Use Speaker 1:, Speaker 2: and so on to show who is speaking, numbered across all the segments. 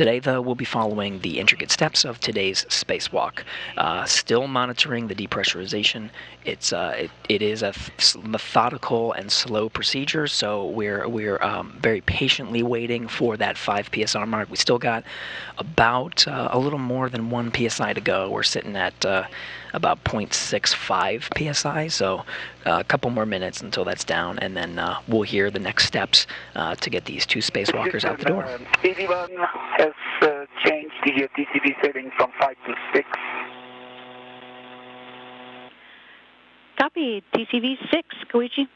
Speaker 1: Today, though, we'll be following the intricate steps of today's spacewalk. Still monitoring the depressurization. It is a methodical and slow procedure, so we're very patiently waiting for that 5 psi mark. We still got about a little more than 1 psi to go. We're sitting at about 0.65 psi, so a couple more minutes until that's down, and then we'll hear the next steps to get these 2 spacewalkers out the door.
Speaker 2: TV1 has changed the TCV setting from 5 to 6.
Speaker 3: Copy, TCV 6, Koichi.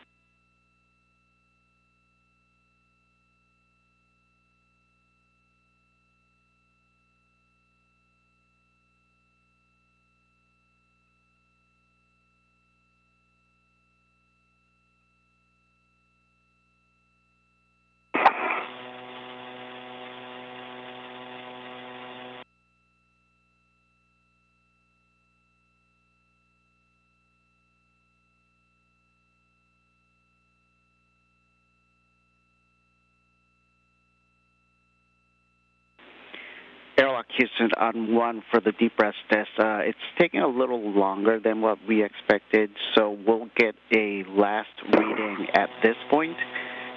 Speaker 4: Airlock Houston on 1 for the depress test. It's taking a little longer than what we expected, so we'll get a last reading at this point,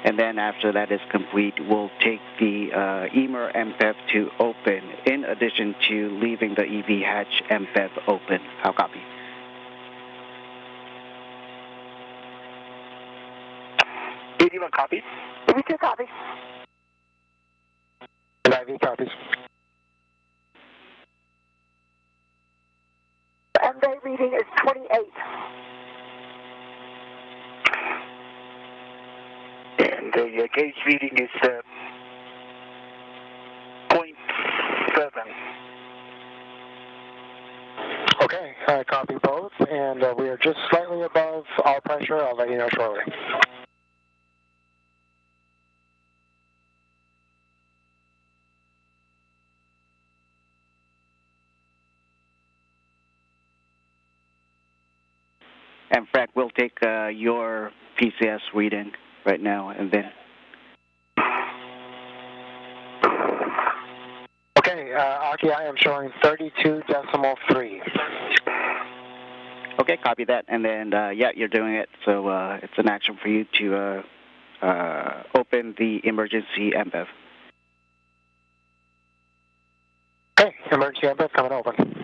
Speaker 4: and then after that is complete, we'll take the EMER MPEV to open, in addition to leaving the EV hatch MPEV open. How copy?
Speaker 2: TV1 copy.
Speaker 5: TV2 copy.
Speaker 2: And IV copies.
Speaker 5: And day reading is 28.
Speaker 2: And the gauge reading is 0.7.
Speaker 6: Okay, I copy both, and we are just slightly above all pressure. I'll let you know shortly.
Speaker 4: And Frank, we'll take your PCS reading right now, and then.
Speaker 6: Okay, Aki, I am showing 32.3.
Speaker 4: Okay, copy that, and then, yeah, you're doing it, so it's an action for you to open the emergency MPEV.
Speaker 6: Okay, emergency MPEV coming open.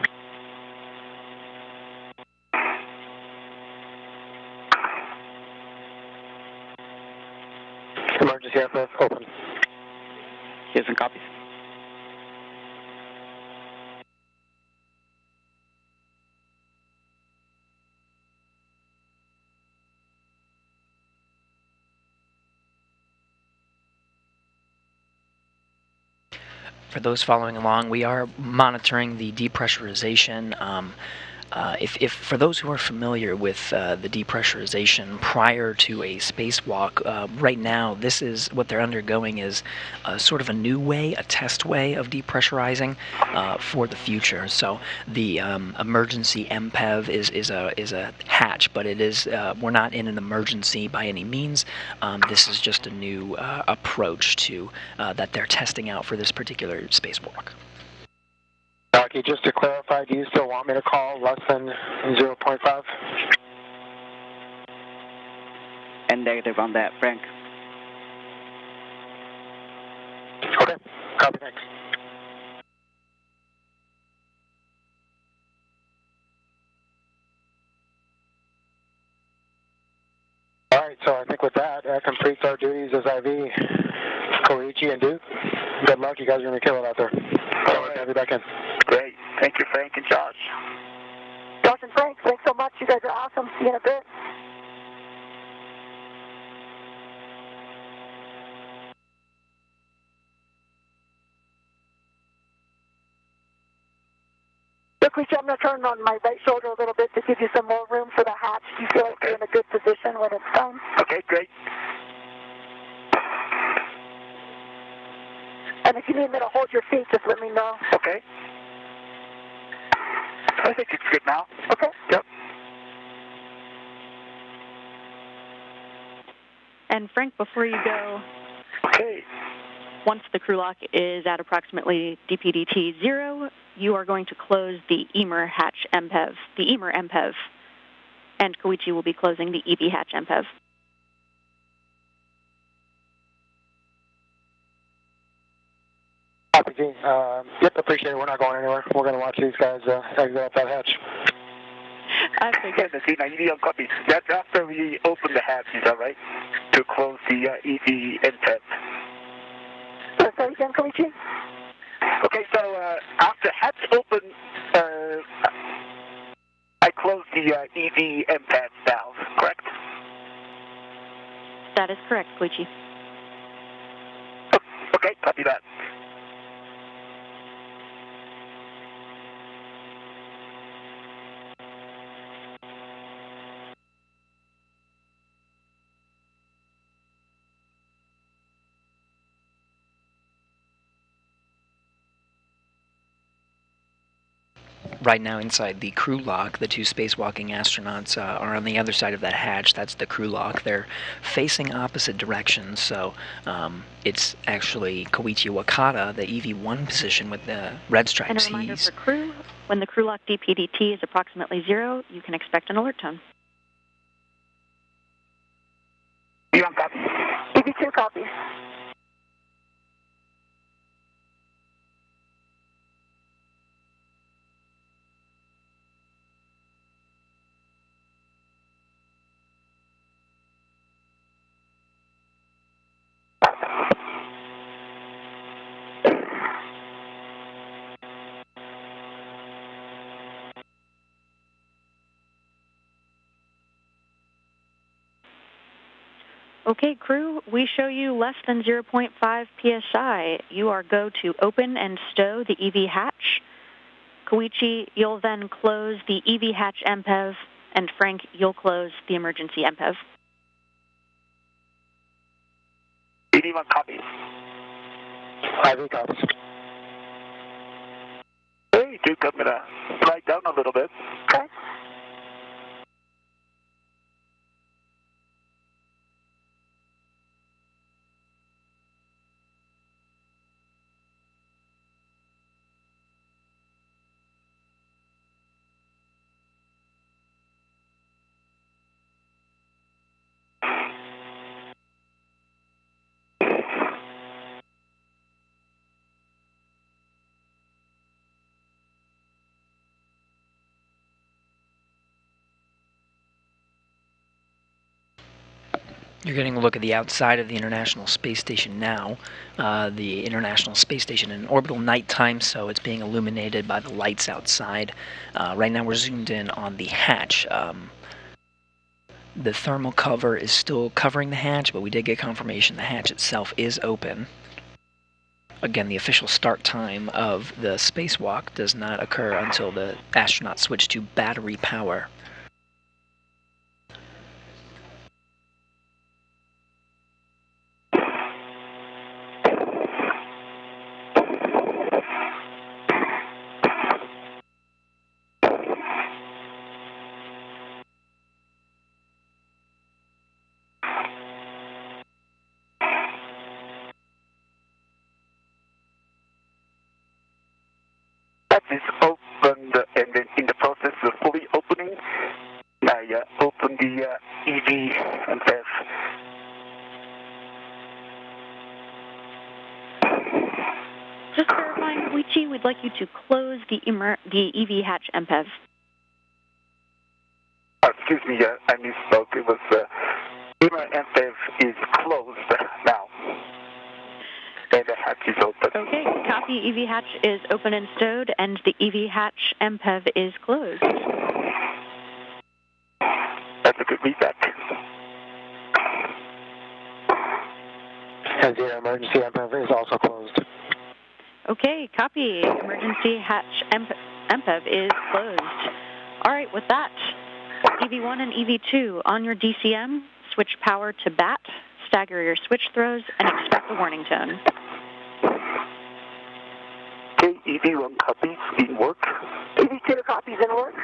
Speaker 6: Emergency MPEV open.
Speaker 4: Here's some copies.
Speaker 1: For those following along, we are monitoring the depressurization. If for those who are familiar with the depressurization prior to a spacewalk, right now this is what they're undergoing is sort of a new way, a test way of depressurizing for the future. So the emergency MPEV is a hatch, but it is we're not in an emergency by any means. This is just a new approach to that they're testing out for this particular spacewalk.
Speaker 6: Okay, just to clarify, do you still want me to call less than 0.5?
Speaker 4: And negative on that, Frank.
Speaker 6: Okay, copy, thanks. All right, so I think with that, that completes our duties as IV. Koichi and Duke, good luck. You guys are going to kill it out there. All right, I'll be back in.
Speaker 2: Great. Thank you, Frank and Josh.
Speaker 5: Josh and Frank, thanks so much. You guys are awesome. See you in a bit. Koichi, I'm going to turn on my right shoulder a little bit to give you some more room for the hatch. Do you feel like you're in a good position when it's done?
Speaker 2: Okay, great.
Speaker 5: And if you need me to hold your feet, just let me know.
Speaker 2: Okay. I think it's good now.
Speaker 5: Okay.
Speaker 2: Yep.
Speaker 3: And Frank, before you go,
Speaker 2: Okay.
Speaker 3: Once the crew lock is at approximately DPDT 0, you are going to close the EMER hatch MPEV, the EMER MPEV, and Koichi will be closing the EV hatch MPEV.
Speaker 6: Copy, G. Yep, appreciate it. We're not going anywhere. We're going to watch these guys exit up that hatch.
Speaker 3: I figured.
Speaker 2: EV copy. That's after we open the hatch, is that right? To close the EV MPEV.
Speaker 5: Say again, Koichi?
Speaker 2: Okay, so after hatch open, I close the EV MPEV valve, correct?
Speaker 3: That is correct, Koichi.
Speaker 2: Okay, copy that.
Speaker 1: Right now, inside the crew lock, the two spacewalking astronauts are on the other side of that hatch. That's the crew lock. They're facing opposite directions, so it's actually Koichi Wakata, the EV1 position with the red stripes.
Speaker 3: And a reminder for crew, when the crew lock DPDT is approximately 0, you can expect an alert tone.
Speaker 2: EV1 copy.
Speaker 5: EV2 copy.
Speaker 3: Okay, crew, we show you less than 0.5 psi. You are go to open and stow the EV hatch. Koichi, you'll then close the EV hatch MPEV, and Frank, you'll close the emergency MPEV.
Speaker 2: EV1 copy.
Speaker 6: IV copies.
Speaker 2: Hey, Duke, I'm going to slide down a little bit.
Speaker 5: Okay.
Speaker 1: You're getting a look at the outside of the International Space Station now. The International Space Station in orbital nighttime, so it's being illuminated by the lights outside. Right now we're zoomed in on the hatch. The thermal cover is still covering the hatch, but we did get confirmation the hatch itself is open. Again, the official start time of the spacewalk does not occur until the astronauts switch to battery power.
Speaker 2: Is opened and then in the process of fully opening, I open the EV MPEV.
Speaker 3: Just verifying, Koichi, we'd like you to close the EV hatch MPEV.
Speaker 2: Excuse me, I misspoke. It was EMER MPEV is closed now. And the hatch is open.
Speaker 3: Okay, copy. EV hatch is open and stowed, and the EV hatch MPEV is closed.
Speaker 2: That's a good feedback.
Speaker 6: And the emergency MPEV is also closed.
Speaker 3: Okay, copy. Emergency hatch MPEV is closed. All right, with that, EV1 and EV2 on your DCM, switch power to BAT, stagger your switch throws, and expect a warning tone.
Speaker 2: Okay, EV1 copies in work.
Speaker 5: EV2 copies in work.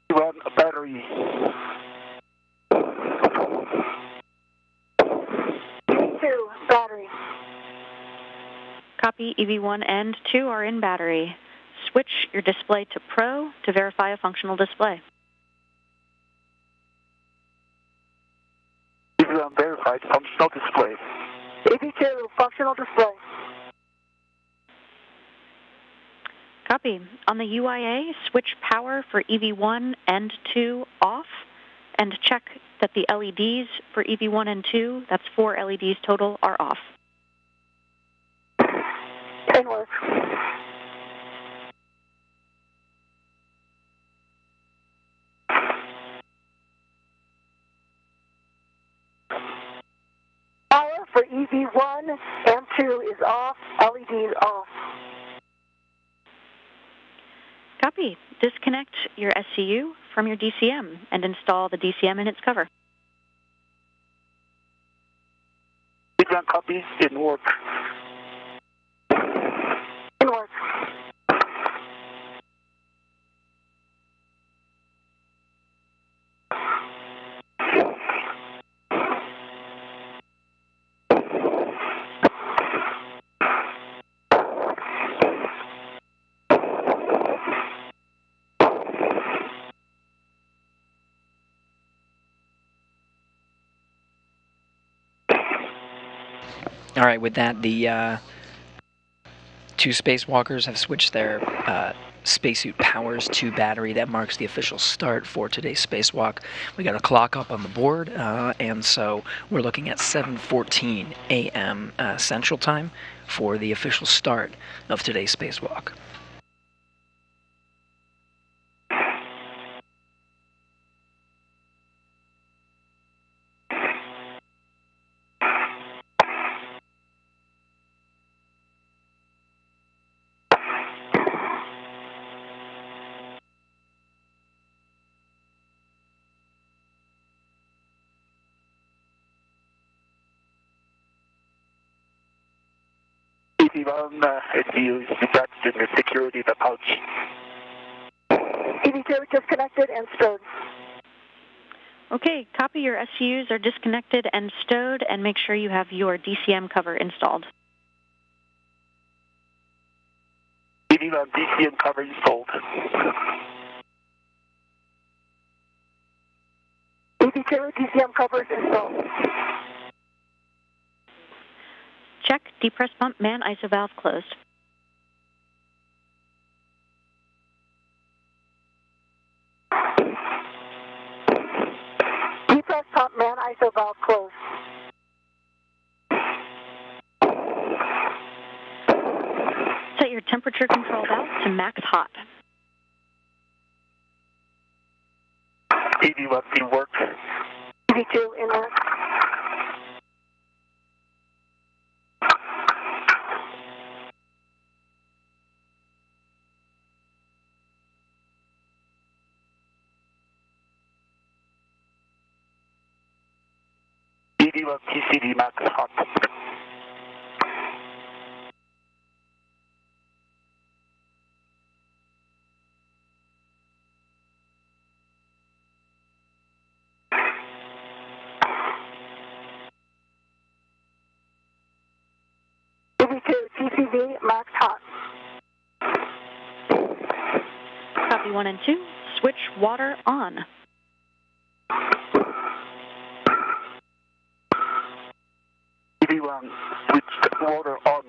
Speaker 2: EV1 battery.
Speaker 5: EV2
Speaker 3: Copy. EV1 and 2 are in battery. Switch your display to Pro to verify a functional display.
Speaker 2: EV1 verified functional display.
Speaker 5: EV2, functional display.
Speaker 3: Copy. On the UIA, switch power for EV1 and 2 off and check that the LEDs for EV1 and 2, that's 4 LEDs total, are off.
Speaker 5: In work. Power for EV1 and 2 is off, LEDs off.
Speaker 3: Copy. Disconnect your SCU from your DCM and install the DCM in its cover.
Speaker 2: EV1 copies in work.
Speaker 5: In work.
Speaker 1: All right, with that, the two spacewalkers have switched their spacesuit powers to battery. That marks the official start for today's spacewalk. We got a clock up on the board, and so we're looking at 7:14 a.m. Central Time for the official start of today's spacewalk.
Speaker 2: EV1 SCU is detached in the security of the pouch.
Speaker 5: EV2 disconnected and stowed.
Speaker 3: Okay, copy. Your SCUs are disconnected and stowed, and make sure you have your DCM cover installed.
Speaker 2: EV1 DCM cover installed.
Speaker 5: EV2 DCM cover is installed.
Speaker 3: Check depress pump man ISO valve closed.
Speaker 5: Depress pump man ISO valve closed.
Speaker 3: Set your temperature control valve to max hot.
Speaker 2: EV1 in work.
Speaker 5: EV2 in work.
Speaker 2: EV1 TCV max hot.
Speaker 5: EV2 TCV max hot.
Speaker 3: Copy 1 and 2. Switch water on.
Speaker 2: EV1 switched water on.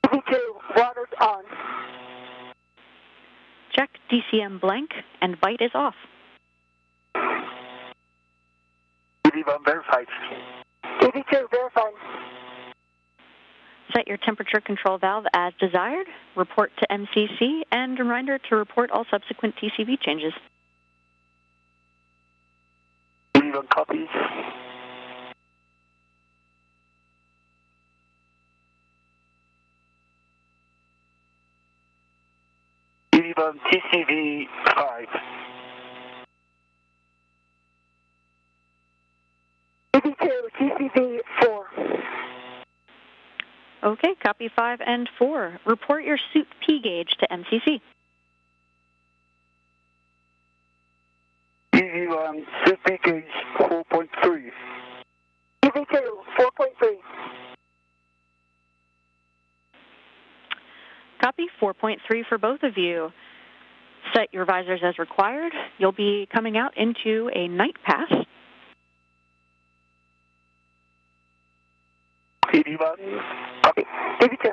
Speaker 5: EV2 water's on.
Speaker 3: Check DCM blank and bite is off.
Speaker 2: EV1 verified.
Speaker 5: EV2 verified.
Speaker 3: Set your temperature control valve as desired. Report to MCC and reminder to report all subsequent TCV changes.
Speaker 2: EV1 copies. EV1 TCV 5.
Speaker 5: EV2 TCV 4.
Speaker 3: Okay, copy 5 and 4. Report your suit P gauge to MCC.
Speaker 2: EV1 CP gauge 4.3.
Speaker 5: EV2 4.3.
Speaker 3: Copy. 4.3 for both of you. Set your visors as required. You'll be coming out into a night pass.
Speaker 2: TV1. Copy. TV2.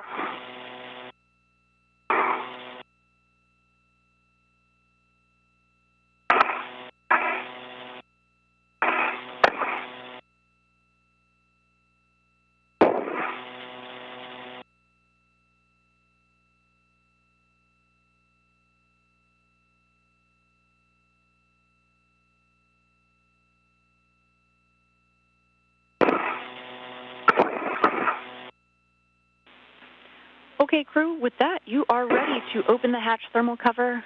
Speaker 3: Okay, crew, with that, you are ready to open the hatch thermal cover.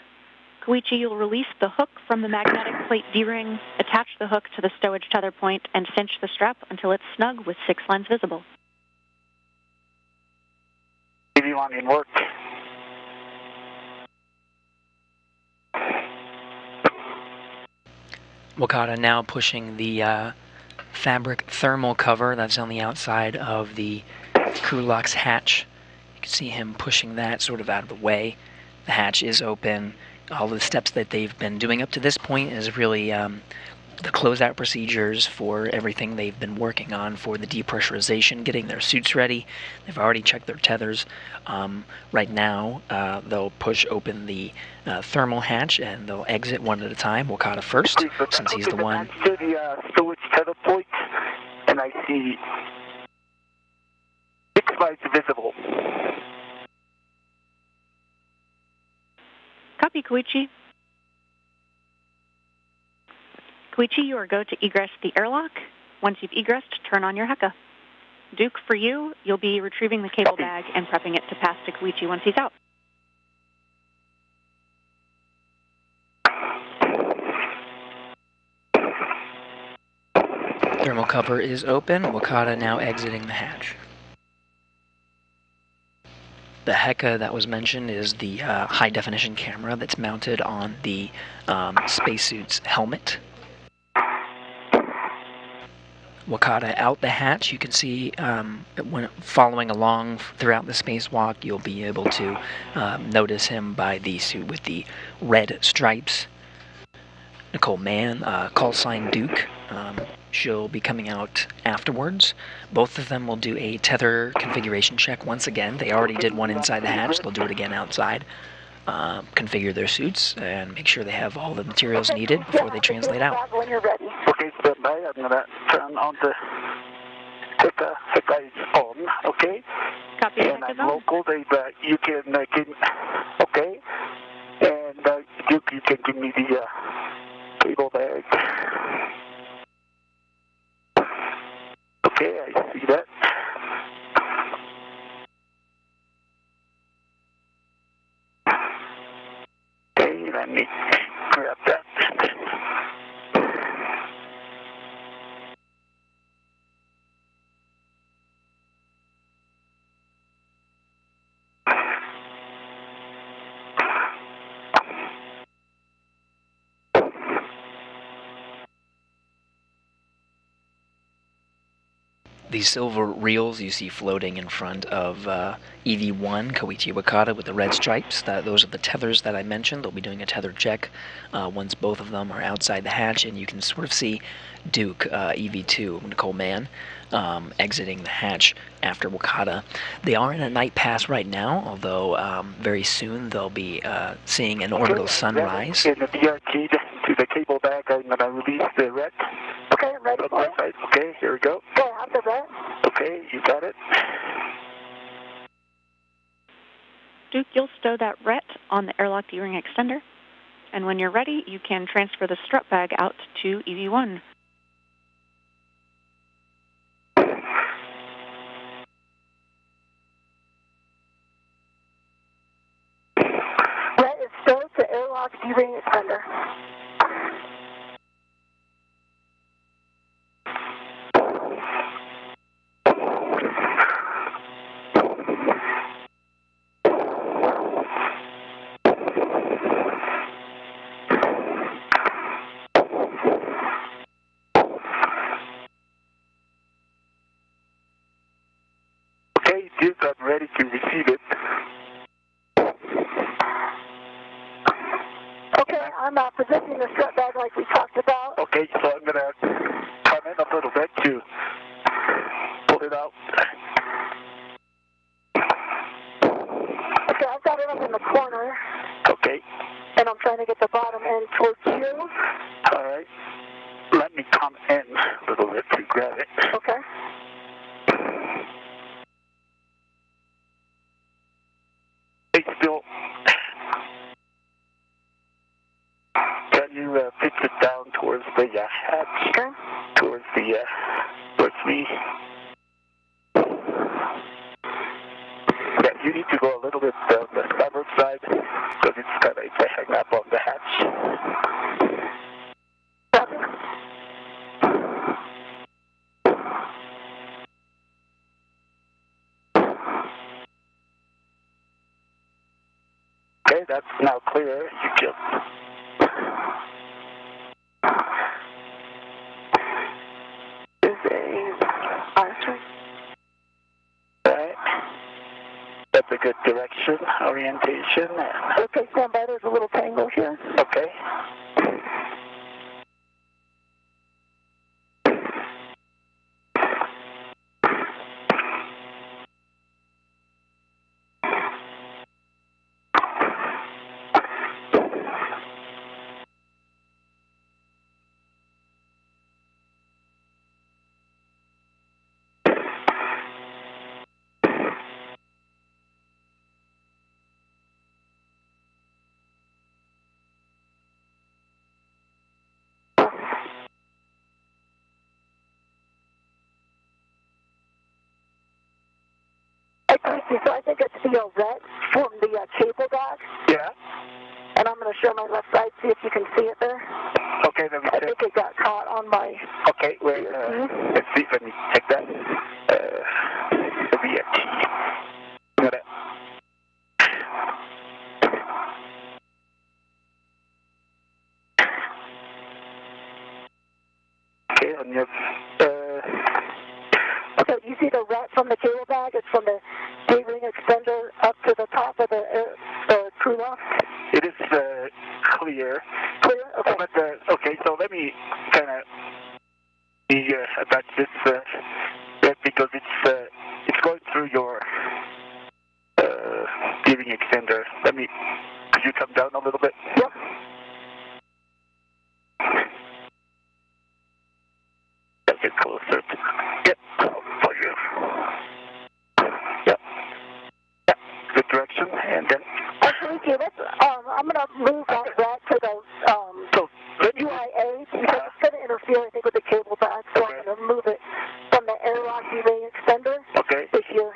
Speaker 3: Koichi, you'll release the hook from the magnetic plate D-ring, attach the hook to the stowage tether point, and cinch the strap until it's snug with 6 lines visible.
Speaker 2: TV1 in work.
Speaker 1: Wakata now pushing the fabric thermal cover that's on the outside of the crew lock's hatch. You can see him pushing that sort of out of the way. The hatch is open. All the steps that they've been doing up to this point is really the closeout procedures for everything they've been working on for the depressurization, getting their suits ready. They've already checked their tethers. Right now, they'll push open the thermal hatch and they'll exit one at a time. Wakata first, since he's the one.
Speaker 2: To the stowage tether point, and I see 6 lights visible.
Speaker 3: Copy, Koichi. Koichi, you are go to egress the airlock. Once you've egressed, turn on your Heka. Duke, for you, you'll be retrieving the cable bag and prepping it to pass to Koichi once he's out.
Speaker 1: Thermal cover is open. Wakata now exiting the hatch. The Heka that was mentioned is the high-definition camera that's mounted on the spacesuit's helmet. Wakata out the hatch. You can see when following along throughout the spacewalk, you'll be able to notice him by the suit with the red stripes. Nicole Mann, call sign Duke. She'll be coming out afterwards. Both of them will do a tether configuration check once again. They already did one inside the hatch. They'll do it again outside. Configure their suits and make sure they have all the materials needed before they translate out.
Speaker 2: When you're ready. Okay, stand by. I'm going to turn on the Heka is on, okay?
Speaker 3: Copy.
Speaker 2: And I'm local. You can give me, okay? And you can give me the cable bag. Okay, I see that. Okay, let me grab that.
Speaker 1: These silver reels you see floating in front of EV1, Koichi Wakata, with the red stripes. Those are the tethers that I mentioned. They'll be doing a tether check once both of them are outside the hatch, and you can sort of see Duke, EV2, Nicole Mann, exiting the hatch after Wakata. They are in a night pass right now, although very soon they'll be seeing an orbital sunrise.
Speaker 2: In the DRT to the cable bag, I'm going to release the red. Okay, I'm ready for it. Okay, here we go. Okay, I'm the red. Okay, you got it.
Speaker 3: Duke, you'll stow that ret on the airlock D-ring extender. And when you're ready, you can transfer the strut bag out to EV1.
Speaker 5: Ret is stowed to airlock D-ring extender.
Speaker 2: Okay, Duke, I'm ready to receive it.
Speaker 5: I'm positioning the strut bag like we talked about.
Speaker 2: Okay, so I'm going to come in a little bit to pull it out.
Speaker 5: Okay, I've got it up in the corner.
Speaker 2: Okay.
Speaker 5: And I'm trying to get the bottom end towards you.
Speaker 2: All right. Let me come in a little bit to grab it.
Speaker 5: Okay.
Speaker 2: It's still. Can you pitch it down towards the hatch?
Speaker 5: Okay.
Speaker 2: Towards me. Yeah, you need to go a little bit on the starboard side because it's kind of a hang up on the hatch. Okay, that's now clear. You can. Right. That's a good direction, orientation.
Speaker 5: Okay, stand by. There's a little tangle here.
Speaker 2: Okay.
Speaker 5: So I think it's the red from the cable back.
Speaker 2: Yeah.
Speaker 5: And I'm going to show my left side, see if you can see it there.
Speaker 2: Okay, let me
Speaker 5: I
Speaker 2: check.
Speaker 5: think it got caught on my...
Speaker 2: Okay, wait, let's see, let me check that. VFT. Got it. Okay, on your...
Speaker 5: Okay, you see the red from the cable bag? It's from the D-ring extender up to the top of the crew lock.
Speaker 2: It is clear.
Speaker 5: Clear? Okay.
Speaker 2: But, okay, so let me kind of attach this because it's going through your D-ring extender. Could you come down a little bit?
Speaker 5: Yep.
Speaker 2: Get closer. Yep. For you. Yep. Yep. Good direction, and then.
Speaker 5: Actually, I'm going to move that red to the UIA because it's going to interfere, I think, with the cable back. So
Speaker 2: Okay.
Speaker 5: I'm going to move it from the airlock D-ring extender.
Speaker 2: Okay.
Speaker 5: This year.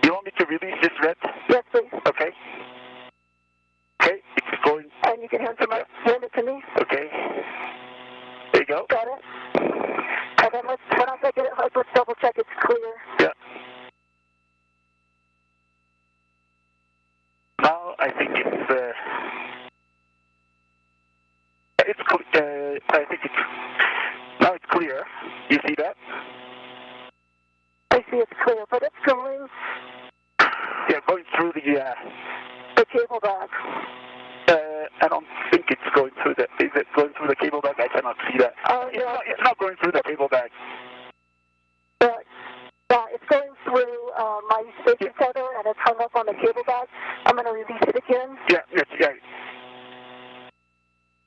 Speaker 2: You want me to release this red?
Speaker 5: Yes, please.
Speaker 2: Okay. Okay, it's going.
Speaker 5: And you can hand it to me.
Speaker 2: Okay. There you go.
Speaker 5: Got it. And then when I get it, let's double check it's clear.
Speaker 2: Yeah. Now I think it's I think it's now it's clear. You see that?
Speaker 5: I see it's clear, but it's going.
Speaker 2: Yeah, going through the
Speaker 5: cable bag.
Speaker 2: I don't think it's going through the. Is it going through the cable bag? I cannot see that. It's not going through the cable bag.
Speaker 5: It's going through my station tether, and it's hung up on the cable bag. I'm going to release it again.
Speaker 2: Yeah.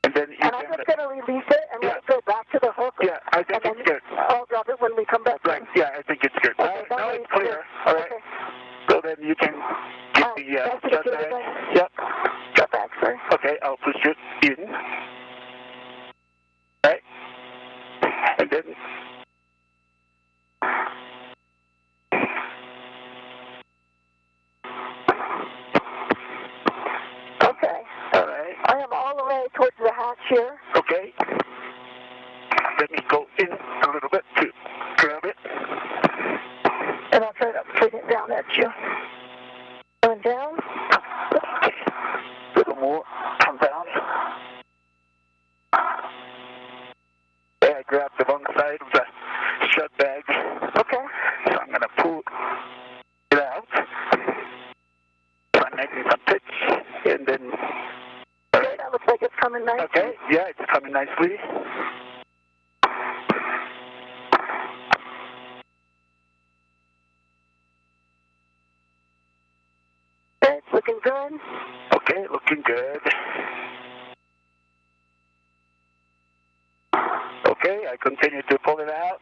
Speaker 2: And then
Speaker 5: I'm just going to release it and let it go back to the hook.
Speaker 2: Yeah, I think it's good.
Speaker 5: I'll drop it when we come back.
Speaker 2: Right. Yeah, I think it's good.
Speaker 5: Okay,
Speaker 2: now it's clear. All right.
Speaker 5: Okay.
Speaker 2: So then you can get the shut bag. Yep.
Speaker 5: Shut back, sorry.
Speaker 2: Okay, I'll push it in. Right. And then.
Speaker 5: Okay.
Speaker 2: All right.
Speaker 5: I am all the way towards the hatch here.
Speaker 2: Okay. Let me go in a little bit to grab it.
Speaker 5: And I'll try to bring it down at you. Going down.
Speaker 2: Okay. A little more. Come down. Okay, I grabbed the wrong side of the shut bag.
Speaker 5: Okay.
Speaker 2: So I'm going to pull it out. So I'm making some pitch. And then.
Speaker 5: Okay, that looks like it's coming nicely?
Speaker 2: Okay, yeah, it's coming nicely.
Speaker 5: Okay, it's looking good.
Speaker 2: Okay, looking good. Okay, I continue to pull it out.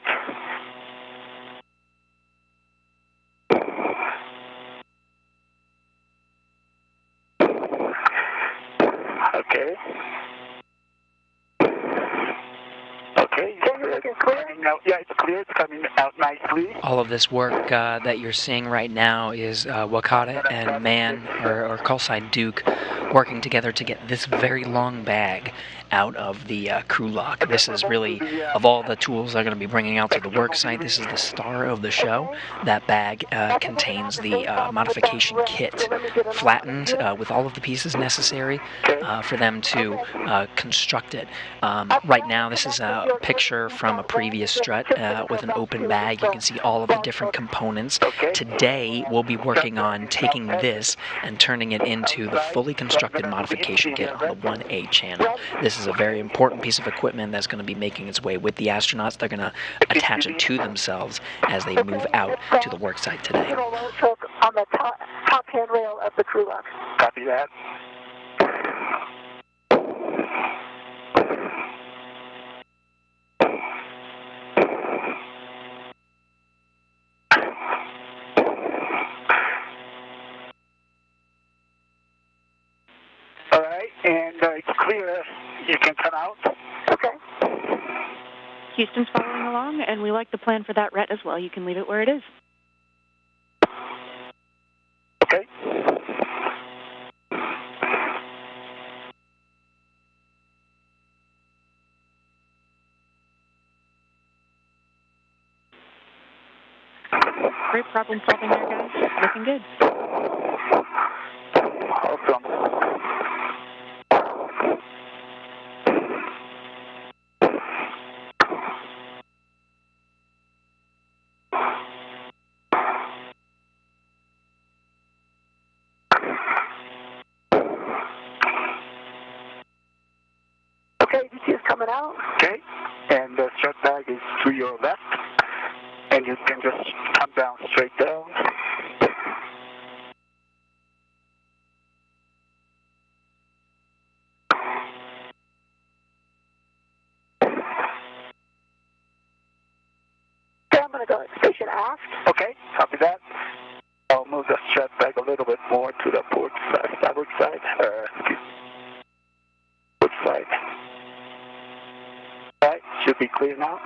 Speaker 2: Okay. Okay,
Speaker 5: looking clear?
Speaker 2: yeah, it's clear. It's coming out nicely.
Speaker 1: All of this work that you're seeing right now is Wakata and Man, or call sign Duke, working together to get this very long bag out of the crew lock. This is really, of all the tools they're going to be bringing out to the work site, this is the star of the show. That bag contains the modification kit, flattened with all of the pieces necessary for them to construct it. Right now, this is a picture from a previous strut with an open bag. You can see all of the different components. Today, we'll be working on taking this and turning it into the fully constructed modification kit on the 1A channel. This is a very important piece of equipment that's going to be making its way with the astronauts. They're going to attach it to themselves as they move out to the work site today.
Speaker 5: On the top handrail of the crew lock.
Speaker 2: Copy that. All right, and it's clear. You can come out.
Speaker 5: Okay.
Speaker 3: Houston's following along, and we like the plan for that ret as well. You can leave it where it is.
Speaker 2: Okay.
Speaker 3: Great problem solving there, guys. Looking good.
Speaker 2: Awesome.
Speaker 5: Okay, DT is coming out.
Speaker 2: Okay, and the strut bag is to your left, and you can just come down straight down.
Speaker 5: Okay, I'm going to go station aft.
Speaker 2: Okay, copy that. I'll move the strut bag a little bit more to the port side, starboard side, port side. All right, should be clear now.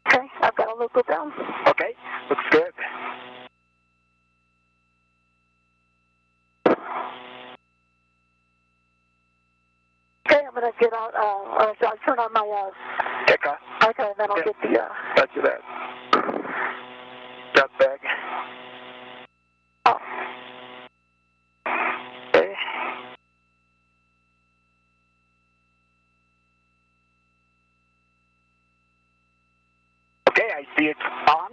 Speaker 5: Okay, I've got a local down.
Speaker 2: Okay, looks good.
Speaker 5: Okay, I'm going to get out, so I'll turn on my,
Speaker 2: Checker.
Speaker 5: okay, and then I'll get the,
Speaker 2: Roger that. Strut bag.
Speaker 5: oh.
Speaker 2: Okay. Okay, I see it on.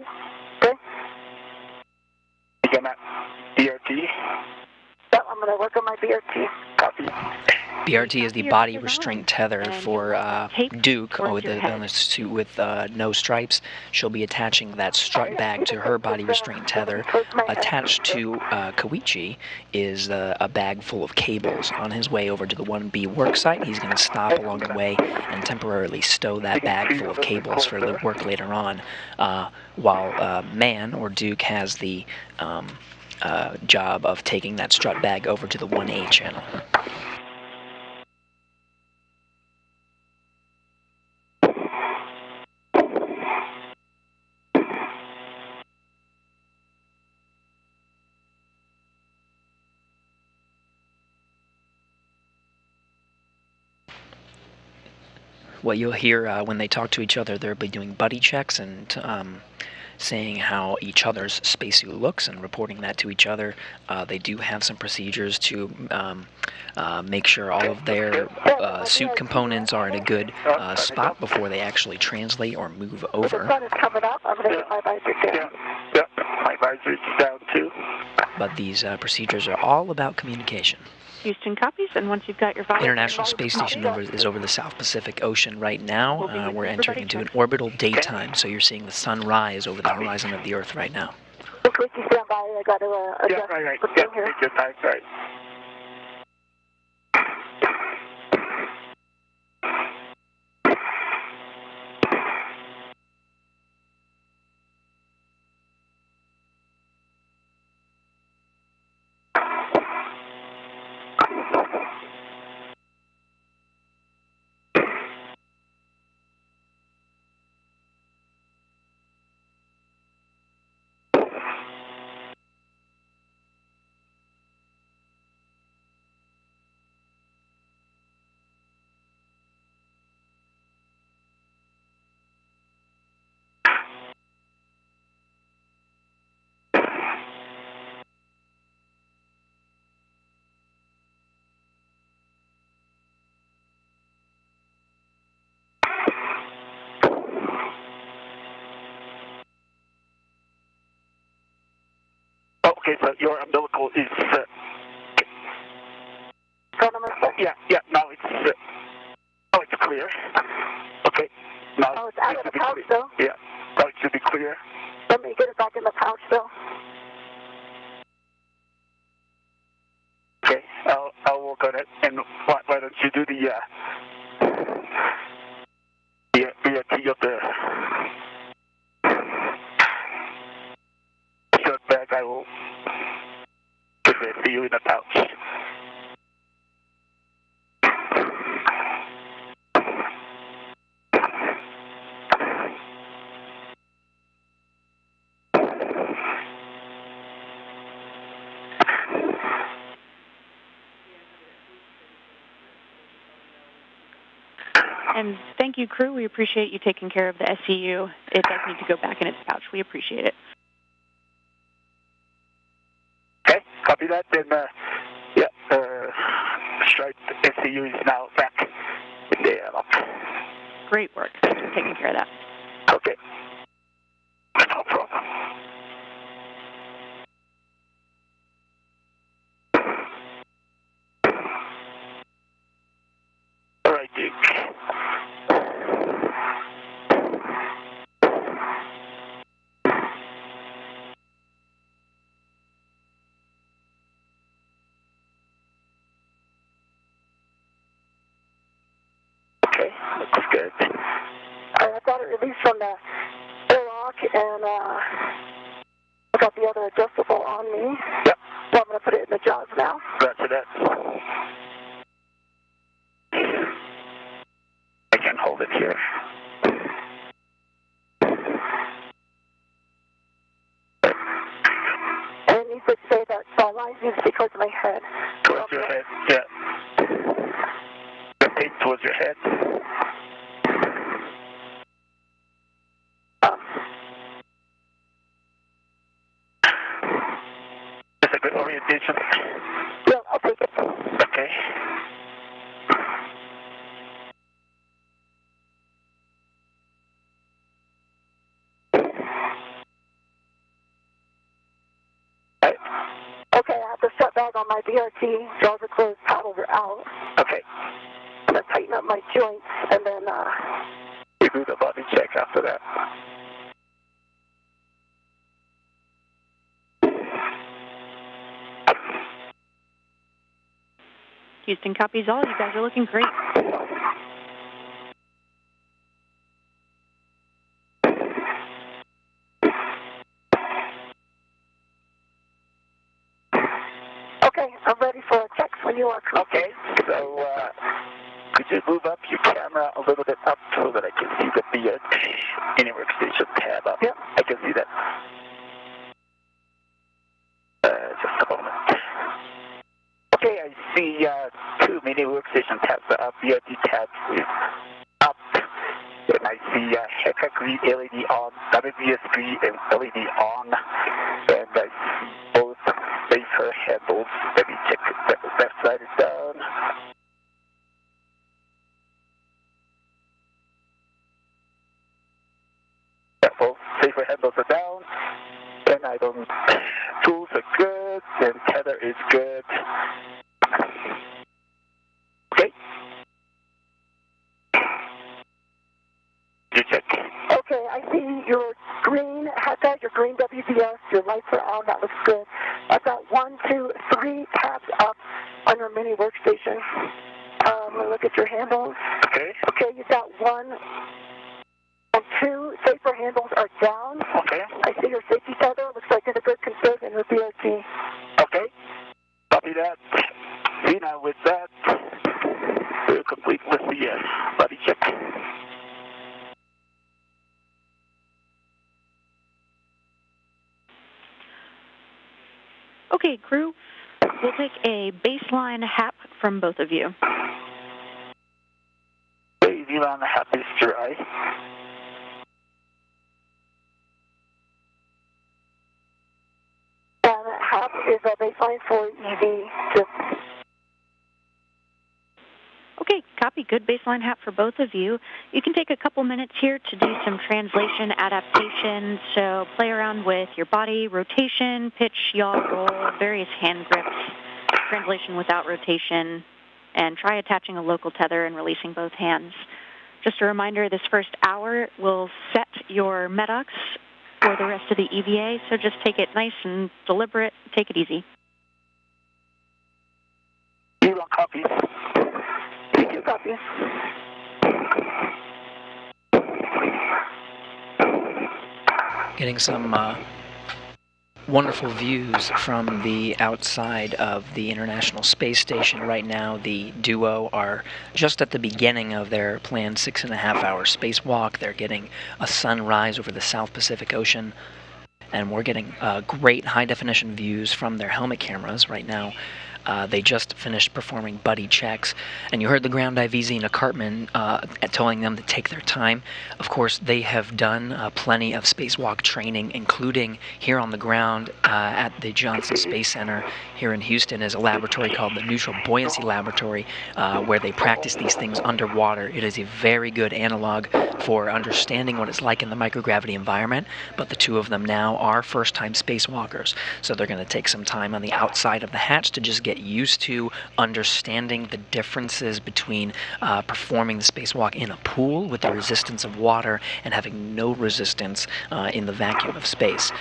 Speaker 5: Okay.
Speaker 2: You got BRT.
Speaker 5: Yep, I'm going to work on my BRT.
Speaker 2: Copy.
Speaker 1: BRT is the body restraint tether for Duke with on the suit with no stripes. She'll be attaching that strut bag to her body restraint tether. Attached to Koichi is a bag full of cables. On his way over to the 1B work site, he's going to stop along the way and temporarily stow that bag full of cables for the work later on, while Man, or Duke, has the job of taking that strut bag over to the 1A channel. What you'll hear when they talk to each other, they'll be doing buddy checks and saying how each other's spacesuit looks and reporting that to each other. They do have some procedures to make sure all of their suit components are in a good spot before they actually translate or move over.
Speaker 5: The sun is coming up. I'm going to get my bicycle down.
Speaker 2: Yeah. my visor is down too.
Speaker 1: But these procedures are all about communication.
Speaker 3: Houston copies, and once you've got your visor...
Speaker 1: International Space Station is over the South Pacific Ocean right now. We're entering into an orbital daytime, so you're seeing the sun rise over the horizon of the Earth right now.
Speaker 5: Quick, you stand by. I got to adjust
Speaker 2: Yeah, right.
Speaker 5: the
Speaker 2: Yeah,
Speaker 5: thing here.
Speaker 2: take your time, right. Okay, so your umbilical is, yeah, now it's clear. Okay, now
Speaker 5: Oh, it's out of the pouch,
Speaker 2: clear.
Speaker 5: though?
Speaker 2: Yeah, now it should be clear.
Speaker 5: Let me get it back in the pouch, though.
Speaker 2: Okay, I'll work on it, and why don't you do the ERT of the short bag. I will give it to you in the pouch.
Speaker 3: And thank you, crew. We appreciate you taking care of the SCU. It does need to go back in its pouch. We appreciate it.
Speaker 2: Okay, copy that. Then, strike SCU is now back in the airlock.
Speaker 3: Great work. Thanks for taking care of that.
Speaker 2: Okay, no problem. All right, Duke. Okay, looks good.
Speaker 5: I got it released from the airlock, and I got the other adjustable on me.
Speaker 2: Yep.
Speaker 5: So I'm going to put it in the jaws now.
Speaker 2: Roger that. I can hold it here.
Speaker 5: And you could say that the line needs to be towards my head.
Speaker 2: Towards your head, yeah. The tape towards your head. That's a good orientation.
Speaker 5: Yeah, I'll take it.
Speaker 2: Okay. Right.
Speaker 5: Okay, I have the strut bag on my BRT. Jaws are closed, paddles are out.
Speaker 2: Okay.
Speaker 5: I'm going to tighten up my joints, and then,
Speaker 2: You do the body check after that.
Speaker 3: Houston copies all. You guys are looking great.
Speaker 5: okay, I'm ready for checks when you are.
Speaker 2: Okay, so could you move up your camera a little bit up so that I can see the any workstation tab up?
Speaker 5: Yep.
Speaker 2: I can see that. Just a moment. Okay, I see two mini workstation tabs are up. BRT tab is up. And I see HECA green LED on, WBS green and LED on. And I see both laser handles. Let me check if the left side is down. Yeah, both safer handles are down. And and I don't. Tools are good, and tether is good. Okay. You check.
Speaker 5: Okay, I see your green headset, your green WBS, your lights are on, that looks good. I've got 1, 2, 3 tabs up on your mini workstation. Let me look at your handles.
Speaker 2: Okay.
Speaker 5: Okay, you've got 1 and 2 safer handles are down.
Speaker 2: Okay.
Speaker 5: I see your safety tether, looks like it's a good config in your BRT.
Speaker 2: Okay. Copy that. See, now with that, we're complete with the body check.
Speaker 3: Okay, crew, we'll take a baseline HAP from both of you.
Speaker 2: Okay, V-line HAP is dry.
Speaker 5: And HAP is a baseline for EV.
Speaker 3: Okay, copy. Good baseline HAP for both of you. You can take a couple minutes here to do some translation adaptation. So play around with your body, rotation, pitch, yaw, roll, various hand grips, translation without rotation, and try attaching a local tether and releasing both hands. Just a reminder, this first hour will set your MEDOX for the rest of the EVA, so just take it nice and deliberate. Take it easy.
Speaker 2: V-line copy.
Speaker 5: Copy.
Speaker 1: Getting some wonderful views from the outside of the International Space Station. Right now, the duo are just at the beginning of their planned 6.5-hour spacewalk. They're getting a sunrise over the South Pacific Ocean, and we're getting great high-definition views from their helmet cameras right now. They just finished performing buddy checks, and you heard the ground IV Zena Cartman telling them to take their time. Of course, they have done plenty of spacewalk training, including here on the ground at the Johnson Space Center here in Houston is a laboratory called the Neutral Buoyancy Laboratory, where they practice these things underwater. It is a very good analog for understanding what it's like in the microgravity environment, but the two of them now are first-time spacewalkers, so they're going to take some time on the outside of the hatch to just get used to understanding the differences between performing the spacewalk in a pool with the resistance of water and having no resistance in the vacuum of space.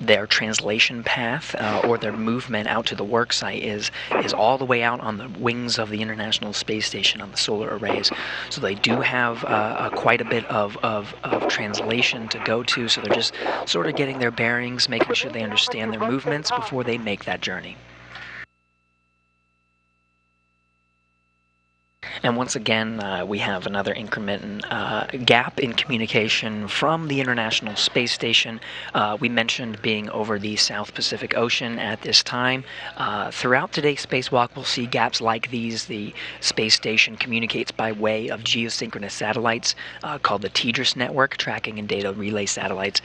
Speaker 1: Their translation path or their movement out to the work site is all the way out on the wings of the International Space Station on the solar arrays. So they do have quite a bit of translation to go to, so they're just sort of getting their bearings, making sure they understand their movements before they make that journey. And once again, we have another increment gap in communication from the International Space Station. We mentioned being over the South Pacific Ocean at this time. Throughout today's spacewalk, we'll see gaps like these. The space station communicates by way of geosynchronous satellites called the TDRS network, tracking and data relay satellites.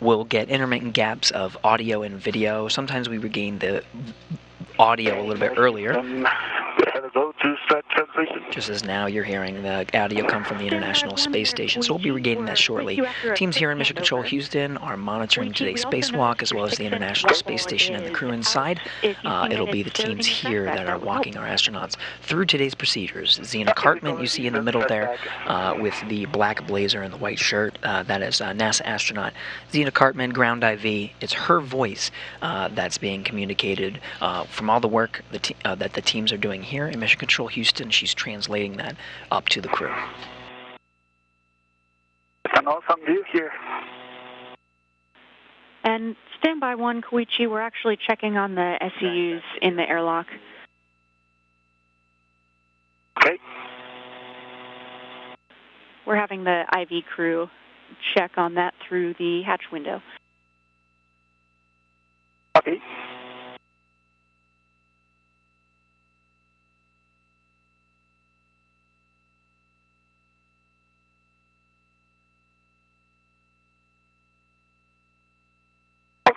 Speaker 1: We'll get intermittent gaps of audio and video. Sometimes we regain the audio a little bit earlier. Just as now you're hearing the audio come from the International Space Station, so we'll be regaining that shortly. Teams here in Mission Control Houston are monitoring today's spacewalk, as well as the International Space Station and the crew inside. It'll be the teams here that are walking our astronauts through today's procedures. Zena Cartman, you see in the middle there, with the black blazer and the white shirt, that is NASA astronaut. Zena Cartman, ground IV, it's her voice that's being communicated from all the work that the teams are doing here in Mission Control Houston. She's translating that up to the crew.
Speaker 2: An awesome view here.
Speaker 3: And standby 1, Koichi, we're actually checking on the SEUs in the airlock.
Speaker 2: Okay.
Speaker 3: We're having the IV crew check on that through the hatch window.
Speaker 2: Okay.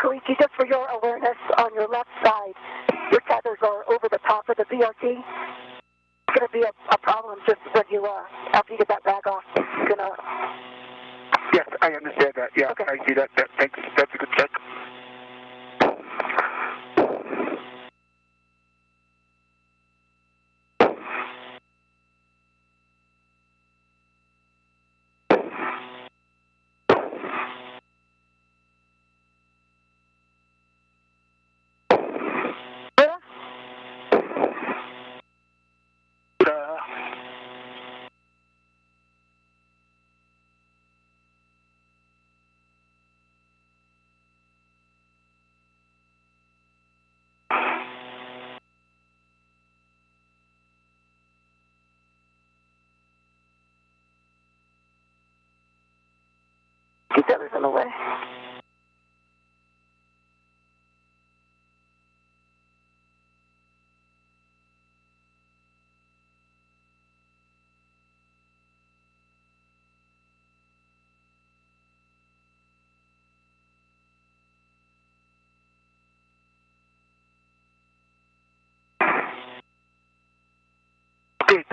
Speaker 5: Koichi, just for your awareness, on your left side, your tethers are over the top of the BRT. It's going to be a problem just when you, after you get that bag off. It's going to...
Speaker 2: Yes, I understand that. Yeah, okay. I see that. Thanks. That's a good check.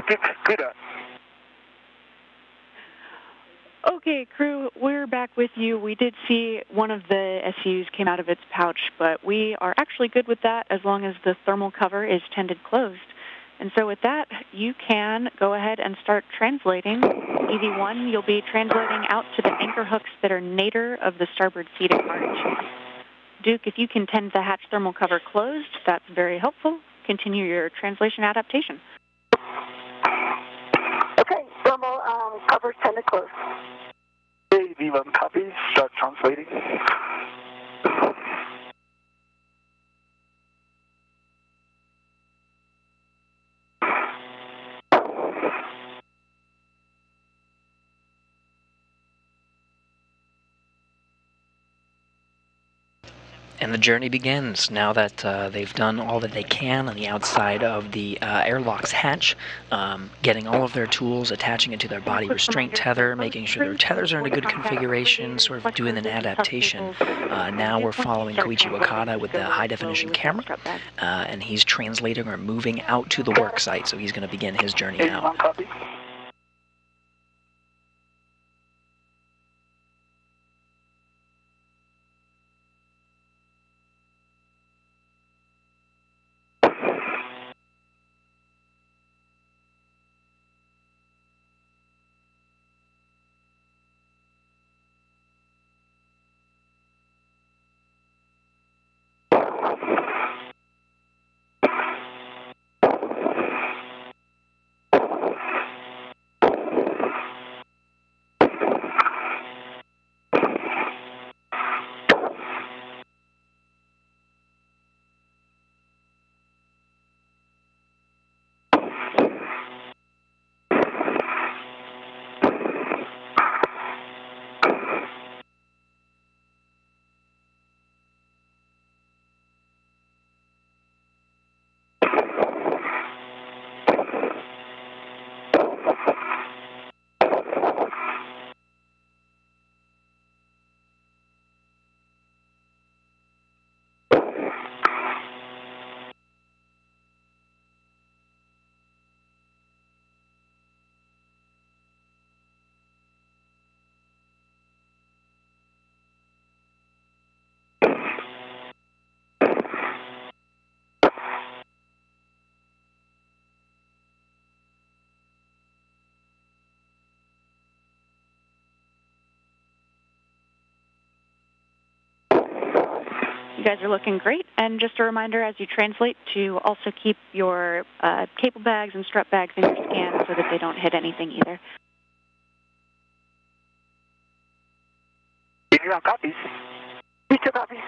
Speaker 2: Good.
Speaker 3: Okay, crew, we're back with you. We did see one of the SUs came out of its pouch, but we are actually good with that as long as the thermal cover is tended closed. And so with that, you can go ahead and start translating. EV1, you'll be translating out to the anchor hooks that are nadir of the starboard seating arch. Duke, if you can tend the hatch thermal cover closed, that's very helpful. Continue your translation adaptation.
Speaker 5: Okay, thermal covers tended closed.
Speaker 2: AV1 copy, start translating.
Speaker 1: And the journey begins now that they've done all that they can on the outside of the airlock's hatch, getting all of their tools, attaching it to their body restraint tether, making sure their tethers are in a good configuration, sort of doing an adaptation. Now we're following Koichi Wakata with the high-definition camera, and he's translating or moving out to the work site, so he's going to begin his journey out.
Speaker 3: You guys are looking great. And just a reminder as you translate to also keep your cable bags and strap bags in your scan so that they don't hit anything either.
Speaker 2: AV1 copies.
Speaker 5: B2 copies.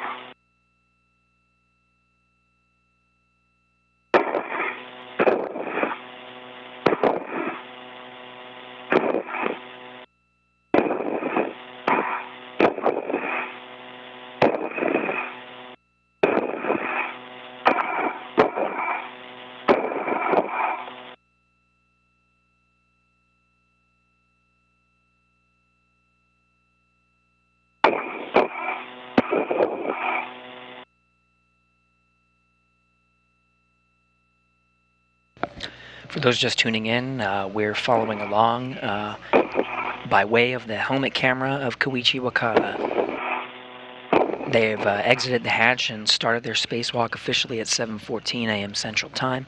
Speaker 1: For those just tuning in, we're following along by way of the helmet camera of Koichi Wakata. They've exited the hatch and started their spacewalk officially at 7:14 a.m. Central Time.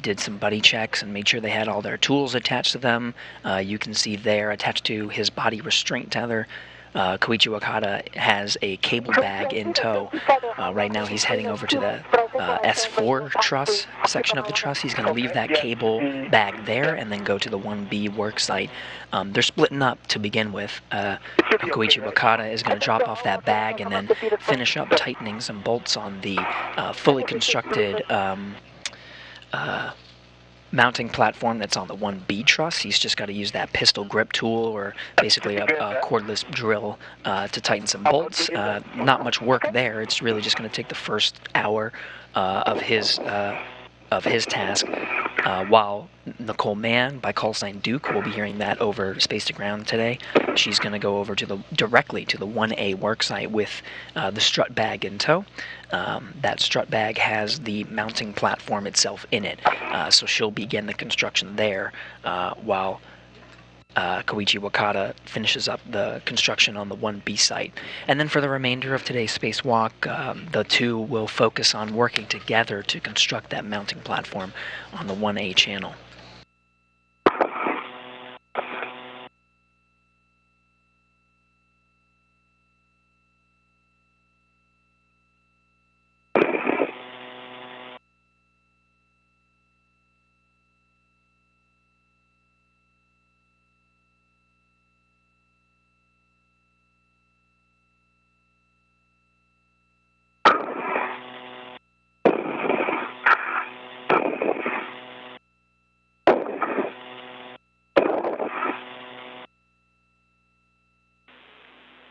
Speaker 1: Did some buddy checks and made sure they had all their tools attached to them. You can see there, attached to his body restraint tether, Koichi Wakata has a cable bag in tow. Right now he's heading over to the S4 truss section of the truss. He's going to leave that cable bag there and then go to the 1B work site. They're splitting up to begin with. Koichi Wakata is going to drop off that bag and then finish up tightening some bolts on the fully constructed mounting platform that's on the 1B truss. He's just got to use that pistol grip tool, or basically a cordless drill, to tighten some bolts. Not much work there. It's really just going to take the first hour of his task. while Nicole Mann, by call sign Duke, we'll be hearing that over Space to Ground today. She's going to go over directly to the 1A worksite with the strut bag in tow. That strut bag has the mounting platform itself in it, so she'll begin the construction there while Koichi Wakata finishes up the construction on the 1B site. And then for the remainder of today's spacewalk, the two will focus on working together to construct that mounting platform on the 1A channel.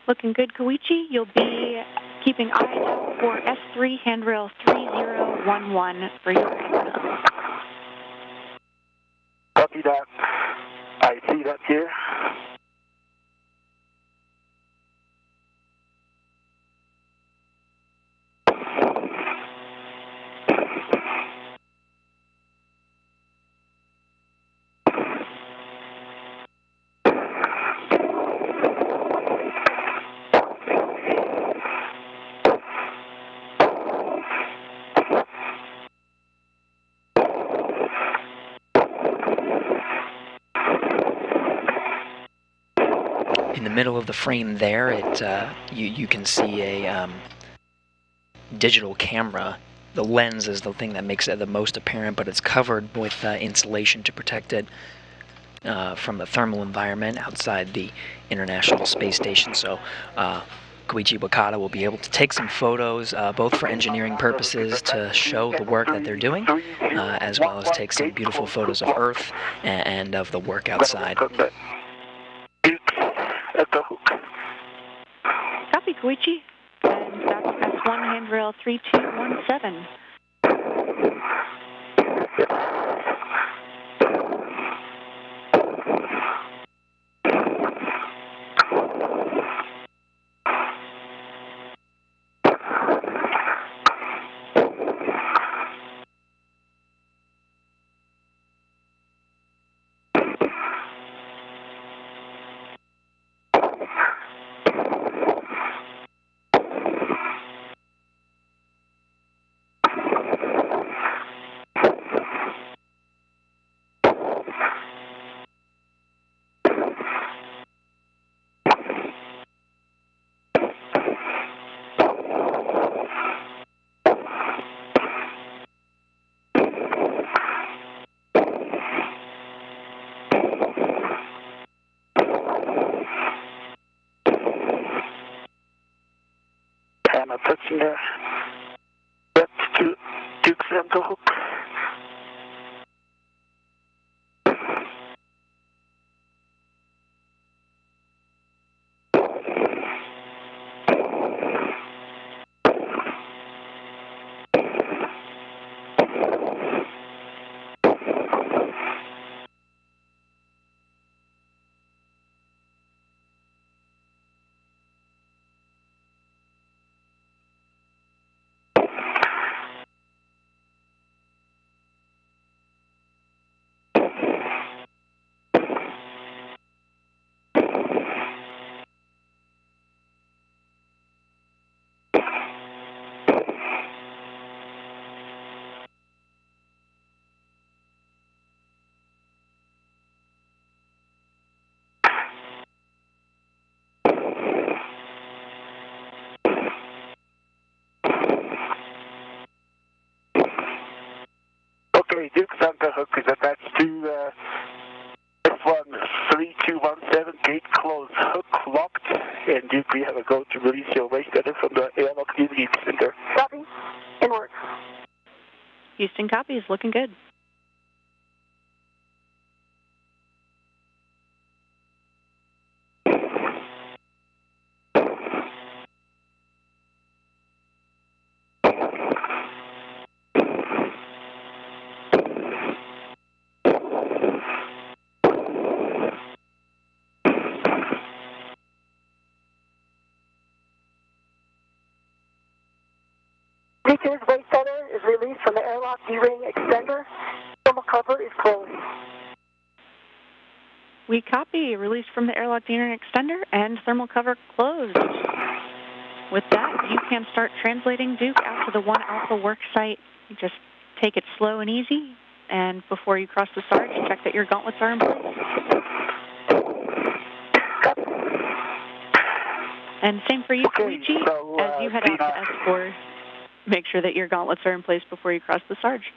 Speaker 3: Looking good, Koichi. You'll be keeping eyes out for S3 handrail 3011 for your antenna.
Speaker 2: Copy that. I see that here.
Speaker 1: In the middle of the frame there, you can see a digital camera. The lens is the thing that makes it the most apparent, but it's covered with insulation to protect it from the thermal environment outside the International Space Station. So Koichi Wakata will be able to take some photos, both for engineering purposes to show the work that they're doing, as well as take some beautiful photos of Earth and of the work outside.
Speaker 3: Copy, Koichi. And that's S1 handrail 3217. I'm approaching the left to Duke's center hook. Okay, Duke's anchor hook is attached to S1 3217, gate closed, hook locked, and Duke, we have a go to release your waste ladder from the airlock duty center.
Speaker 5: Copy. In work.
Speaker 3: Houston, copy. Is looking good.
Speaker 5: Features way setter is released from the airlock D-ring extender. Thermal cover is closed.
Speaker 3: We copy. Released from the airlock D-ring extender and thermal cover closed. With that, you can start translating Duke out to the 1 Alpha work site. Just take it slow and easy, and before you cross the Sarge, check that your gauntlets are in place. And same for you, Koichi, as you head out to S4. Make sure that your gauntlets are in place before you cross the Sarge.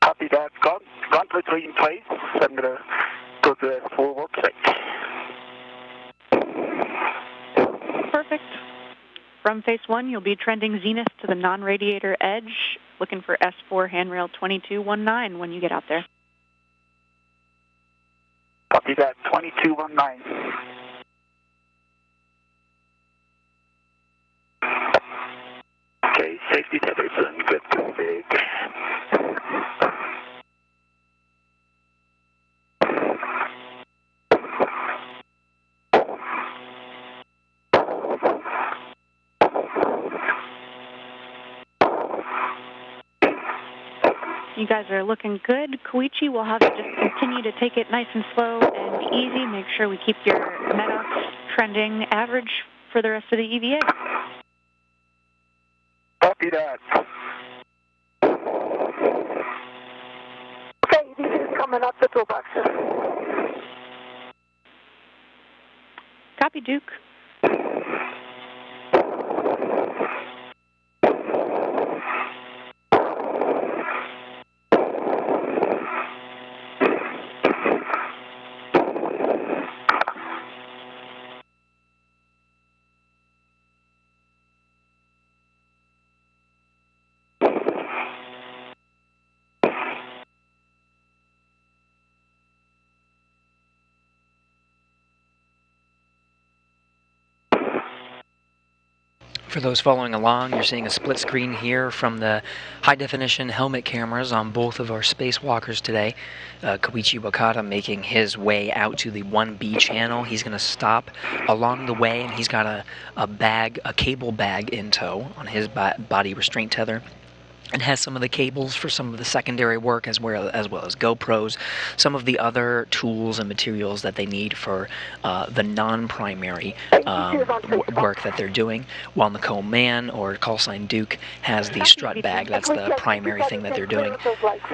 Speaker 2: Copy that. Gauntlets are in place. I'm going to go to the S4 work site.
Speaker 3: Perfect. From Phase 1, you'll be trending zenith to the non-radiator edge, looking for S4 handrail 2219 when you get out there.
Speaker 2: Copy that. 2219. Okay, safety tethers in good config.
Speaker 3: You guys are looking good. Koichi, we'll have you just continue to take it nice and slow and easy. Make sure we keep your MEDOX trending average for the rest of the EVA.
Speaker 2: Copy that.
Speaker 5: Okay, EVA is coming up the toolboxes.
Speaker 3: Copy, Duke.
Speaker 1: For those following along, you're seeing a split screen here from the high-definition helmet cameras on both of our spacewalkers today. Koichi Wakata making his way out to the 1B channel. He's going to stop along the way, and he's got a cable bag in tow on his body restraint tether. And has some of the cables for some of the secondary work as well as GoPros, some of the other tools and materials that they need for the non-primary work that they're doing, while Nicole Mann, or call sign Duke, has the strut bag. That's the primary thing that they're doing.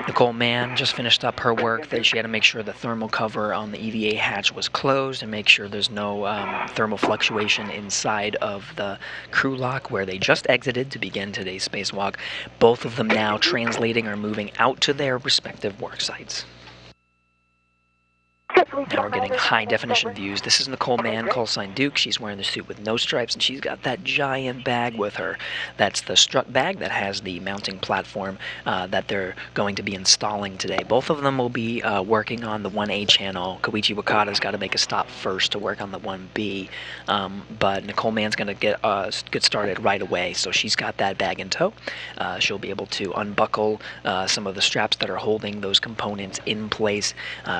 Speaker 1: Nicole Mann just finished up her work. That she had to make sure the thermal cover on the EVA hatch was closed and make sure there's no thermal fluctuation inside of the crew lock where they just exited to begin today's spacewalk. Both of them now translating or moving out to their respective work sites. Now we're getting high-definition views. This is Nicole Mann, call sign Duke. She's wearing the suit with no stripes, and she's got that giant bag with her. That's the strut bag that has the mounting platform that they're going to be installing today. Both of them will be working on the 1A channel. Koichi Wakata's got to make a stop first to work on the 1B, but Nicole Mann's going to get started right away, so she's got that bag in tow. She'll be able to unbuckle some of the straps that are holding those components in place,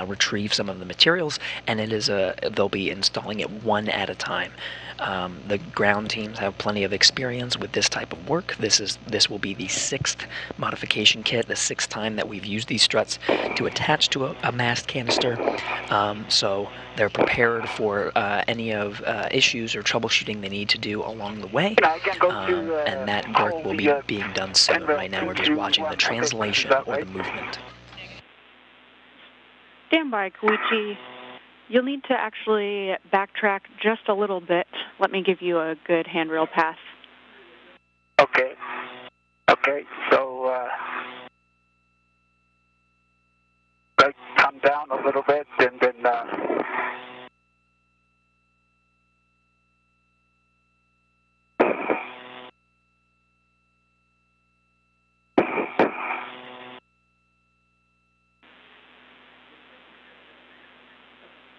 Speaker 1: retrieve some of the materials, and they'll be installing it one at a time. The ground teams have plenty of experience with this type of work. This will be the 6th modification kit, the 6th time that we've used these struts to attach to a mast canister. So they're prepared for any of issues or troubleshooting they need to do along the way. And that work will be being done soon. Right now we're just watching the translation or the movement.
Speaker 3: Stand by, Koichi. You'll need to actually backtrack just a little bit. Let me give you a good handrail pass.
Speaker 2: Okay. Okay, so I come down a little bit and then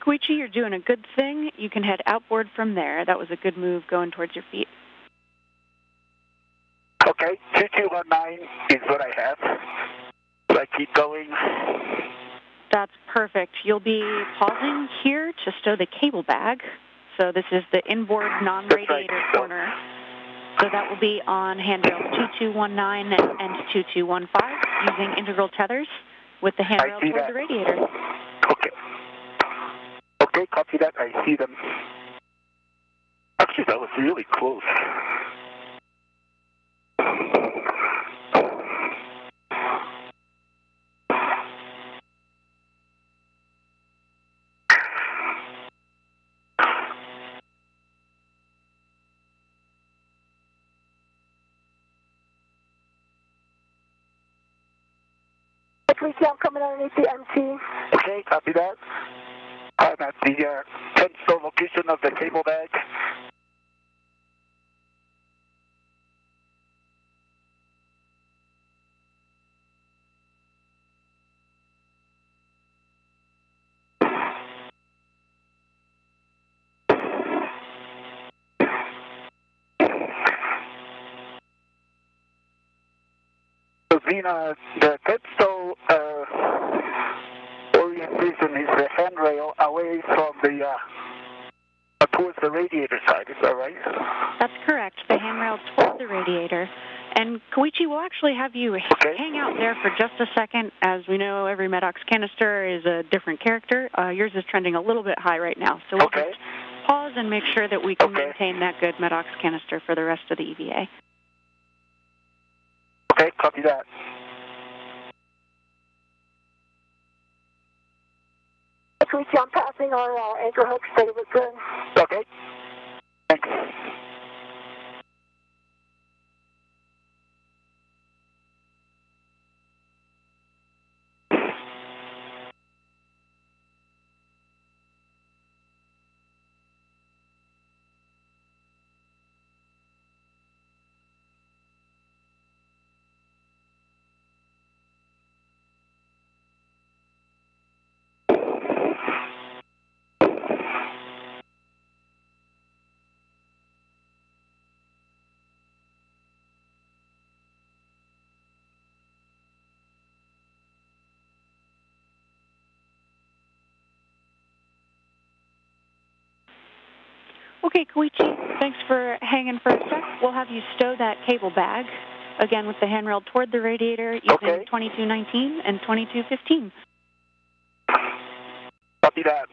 Speaker 3: Koichi, you're doing a good thing. You can head outboard from there. That was a good move going towards your feet.
Speaker 2: Okay, 2219 is what I have. Do I keep going?
Speaker 3: That's perfect. You'll be pausing here to stow the cable bag. So this is the inboard non-radiator corner. So that will be on handrail 2219 and 2215 using integral tethers with the handrail toward the radiator.
Speaker 2: Okay. Okay, copy that. I see them. Actually, that was really close.
Speaker 5: I'm coming underneath the MT.
Speaker 2: Okay, copy that. I'm at the 10-store location of the cable bag. So, Zena, the 10-store orientation is the handrail away from the towards the radiator side. Is that right?
Speaker 3: That's correct. The handrail toward the radiator. And Koichi, we'll actually have you hang out there for just a second. As we know, every Medox canister is a different character. Yours is trending a little bit high right now. So we'll just pause and make sure that we can maintain that good Medox canister for the rest of the EVA.
Speaker 2: Okay, copy that.
Speaker 5: I'm passing our anchor hooks, so it was good.
Speaker 2: Okay. Thanks.
Speaker 3: Okay, Koichi, thanks for hanging for a sec. We'll have you stow that cable bag, again with the handrail toward the radiator using 2219 and 2215.
Speaker 2: Copy that.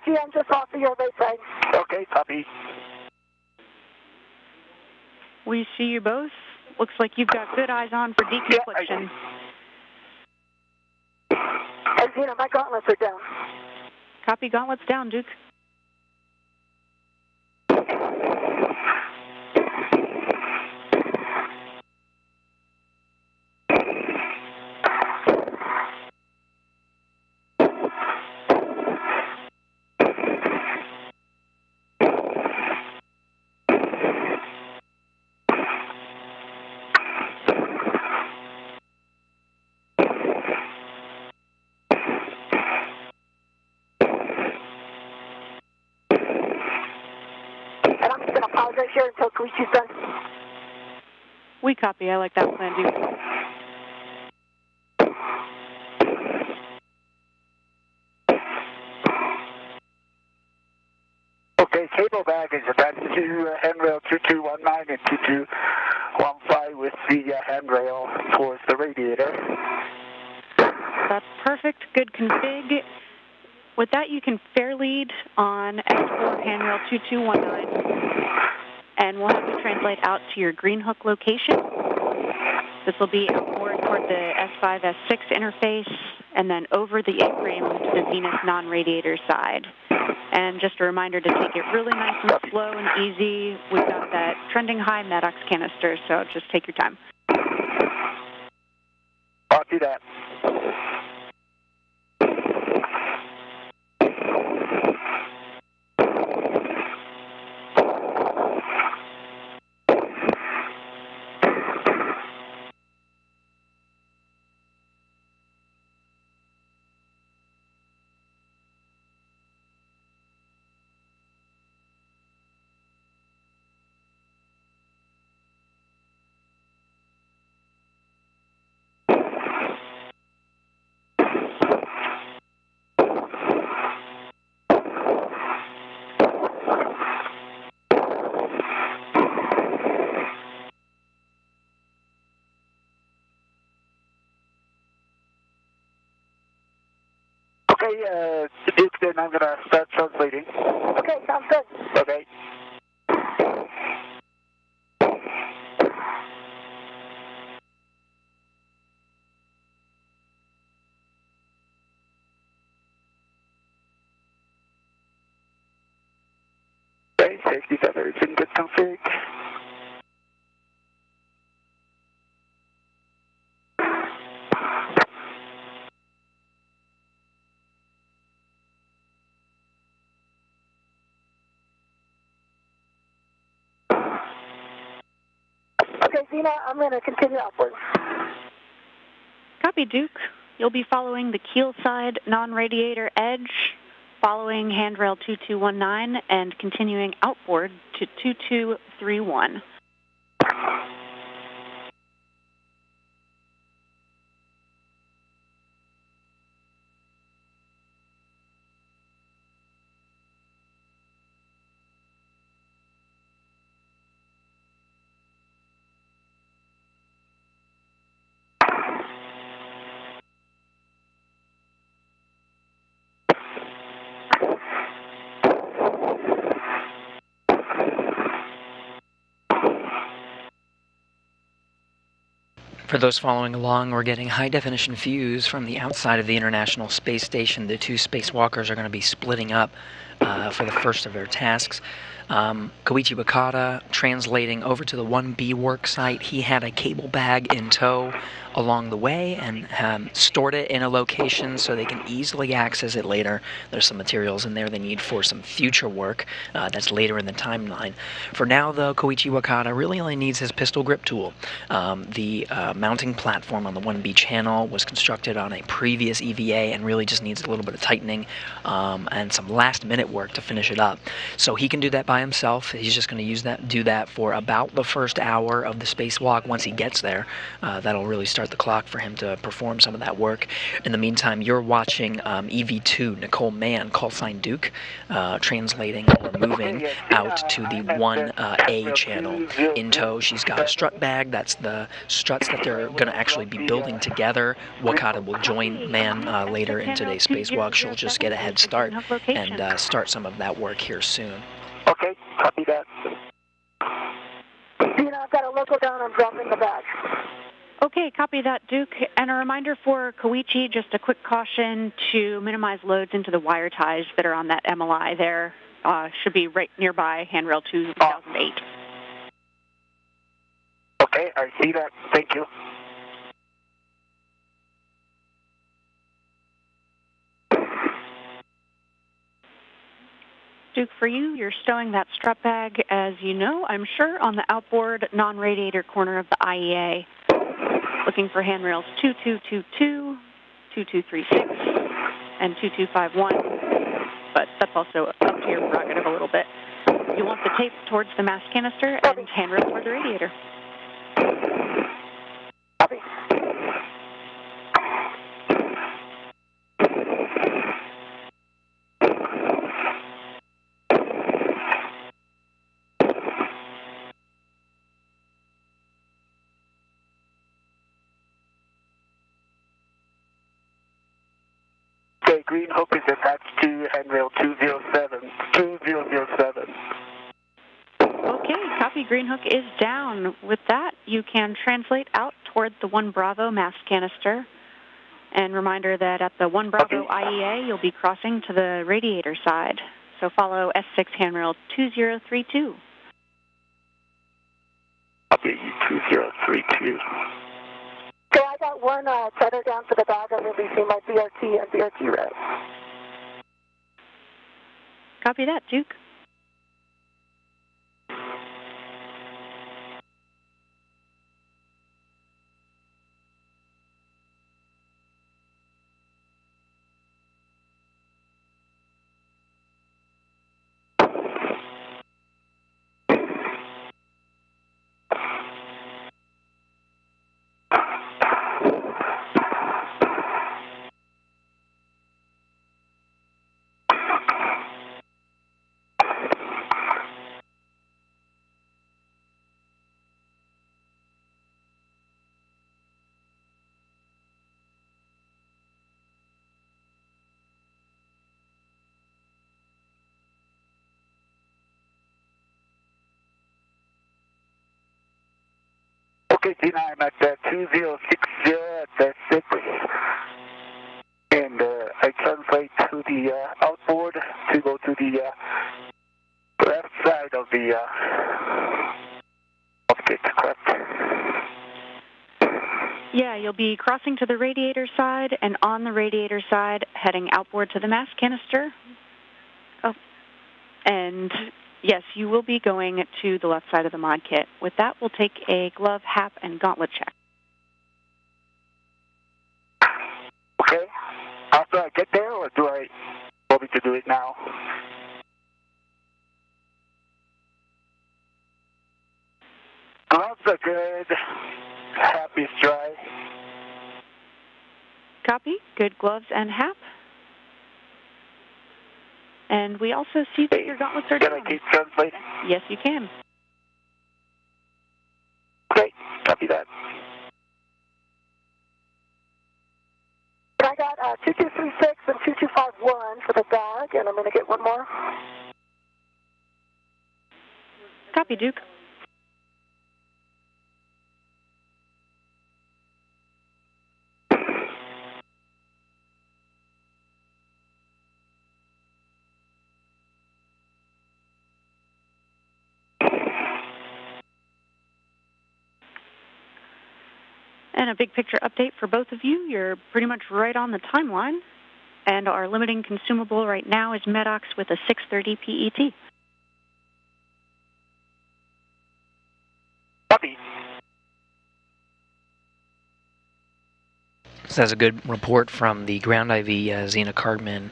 Speaker 5: I'm just off of your right side.
Speaker 2: Okay, copy.
Speaker 3: We see you both. Looks like you've got good eyes on for deconfliction.
Speaker 5: Hey, Zena, my gauntlets are down.
Speaker 3: Copy, gauntlets down, Duke.
Speaker 5: Here until Koichi's done.
Speaker 3: We copy. I like that plan, Duke.
Speaker 2: Okay, cable bag is attached to handrail 2219 and 2215 with the handrail towards the radiator.
Speaker 3: That's perfect. Good config. With that, you can fair lead on X4 handrail 2219. And we'll have you translate out to your green hook location. This will be outboard toward the S5, S6 interface, and then over the A-frame to the Zenith non-radiator side. And just a reminder to take it really nice and slow and easy. We've got that trending high Maddox canister, so just take your time.
Speaker 2: I'll do that. Okay, Duke, then I'm going to start translating.
Speaker 5: Okay, sounds good.
Speaker 2: Okay. Okay, safety feathers in good config.
Speaker 5: Okay, Zena, I'm going to continue upwards.
Speaker 3: Copy, Duke. You'll be following the keel side non-radiator edge, following handrail 2219, and continuing outboard to 2231.
Speaker 1: For those following along, we're getting high-definition views from the outside of the International Space Station. The two spacewalkers are going to be splitting up for the first of their tasks. Koichi Wakata translating over to the 1B work site. He had a cable bag in tow along the way and stored it in a location so they can easily access it later. There's some materials in there they need for some future work that's later in the timeline. For now, though, Koichi Wakata really only needs his pistol grip tool. The mounting platform on the 1B channel was constructed on a previous EVA and really just needs a little bit of tightening and some last-minute work to finish it up. So he can do that by himself. He's just going to do that for about the first hour of the spacewalk. Once he gets there, that'll really start the clock for him to perform some of that work. In the meantime, you're watching EV2 Nicole Mann, callsign Duke, translating or moving out to the 1A channel. In tow, she's got a strut bag. That's the struts that they're going to actually be building together. Wakata will join Mann later in today's spacewalk. She'll just get a head start and start some of that work here soon.
Speaker 2: Okay, copy that.
Speaker 5: Zena, I've got a local down. I'm dropping the bag.
Speaker 3: Okay, copy that, Duke. And a reminder for Koichi, just a quick caution to minimize loads into the wire ties that are on that MLI there. Should be right nearby handrail 2008.
Speaker 2: Okay, I see that. Thank you.
Speaker 3: Duke, for you, you're stowing that strut bag, as you know, I'm sure, on the outboard non-radiator corner of the IEA. Looking for handrails 2222, 2236, and 2251, but that's also up to your prerogative a little bit. You want the tape towards the mass canister and handrail toward the radiator.
Speaker 5: Copy.
Speaker 2: Okay, Green Hope is attached to handrail 2007.
Speaker 3: Okay, copy. Green Hook is down. With that, you can translate out toward toward the 1 Bravo mass canister. And reminder that at the 1 Bravo IEA, you'll be crossing to the radiator side. So follow S6 handrail 2032.
Speaker 2: Copy 2032.
Speaker 5: Okay, I got one tether down for the bag. I'm releasing my BRT and BRT route.
Speaker 3: Copy that, Duke.
Speaker 2: Okay, Tina, I'm at 2060 at the 6. And I translate to the outboard to go to the left side of the correct?
Speaker 3: Yeah, you'll be crossing to the radiator side, and on the radiator side, heading outboard to the mass canister. Oh, and yes, you will be going to the left side of the mod kit. With that, we'll take a glove, hap, and gauntlet check.
Speaker 2: Okay. After I get there, or do I want me to do it now? Gloves are good. Hap is dry.
Speaker 3: Copy. Good gloves and hap. And we also see that your gauntlets are down.
Speaker 2: Can I keep translating?
Speaker 3: Yes, you can.
Speaker 2: Great. Copy that.
Speaker 5: I got 2236 and 2251 for the bag, and I'm going to get one more.
Speaker 3: Copy, Duke. And a big picture update for both of you. You're pretty much right on the timeline. And our limiting consumable right now is Medox with a 630 PET.
Speaker 2: Copy.
Speaker 1: So that's a good report from the ground IV, Zena Cardman.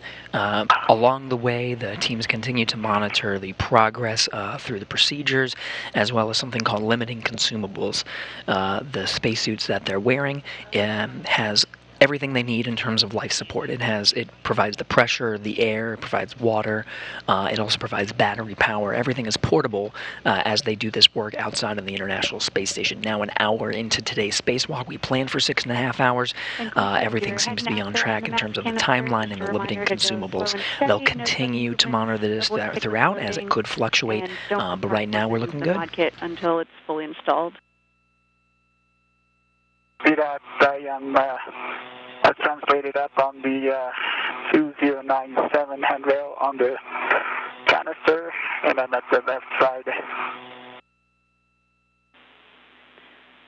Speaker 1: Along the way, the teams continue to monitor the progress through the procedures, as well as something called limiting consumables. The spacesuits that they're wearing has everything they need in terms of life support. It provides the pressure, the air, it provides water, it also provides battery power. Everything is portable as they do this work outside of the International Space Station. Now an hour into today's spacewalk, we planned for 6.5 hours. Everything seems to be on track in terms of the timeline and the limiting consumables. They'll continue to monitor this throughout as it could fluctuate, but right now we're looking good.
Speaker 3: Until it's fully installed.
Speaker 2: See that I am translated up on the 2097 handrail on the canister, and I'm at the left side.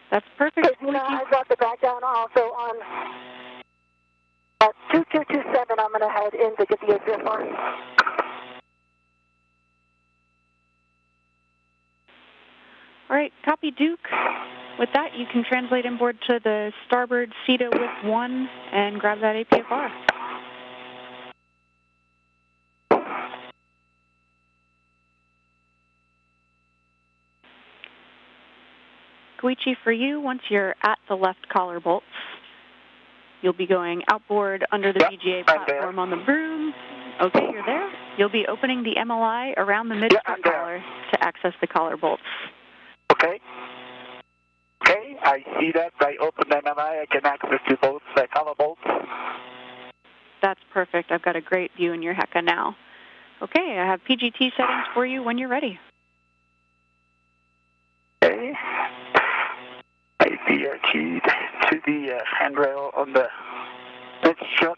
Speaker 3: That's perfect.
Speaker 5: I got the back down also on 2227. I'm going to head in to get the APFR.
Speaker 3: All right, copy, Duke. With that, you can translate inboard to the starboard CETA with 1 and grab that APFR. Koichi, for you, once you're at the left collar bolts, you'll be going outboard under the VGA platform on the broom. Okay, you're there. You'll be opening the MLI around the mid-strut collar to access the collar bolts.
Speaker 2: Okay. Okay, I see that. I open the MLI. I can access to both collar bolts.
Speaker 3: That's perfect. I've got a great view in your HECA now. Okay, I have PGT settings for you when you're ready.
Speaker 2: Okay. I BRT to the handrail on the mid strut.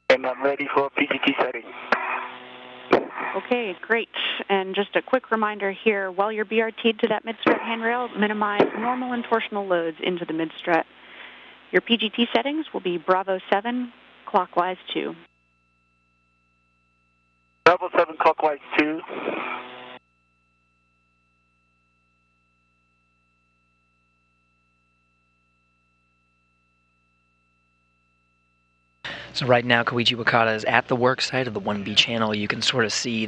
Speaker 2: And I'm ready for PGT setting.
Speaker 3: Okay, great. And just a quick reminder here, while you're BRT'd to that mid-strut handrail, minimize normal and torsional loads into the mid-strut. Your PGT settings will be Bravo 7, clockwise 2.
Speaker 2: Bravo 7, clockwise 2.
Speaker 1: So right now, Koichi Wakata is at the work site of the 1B channel. You can sort of see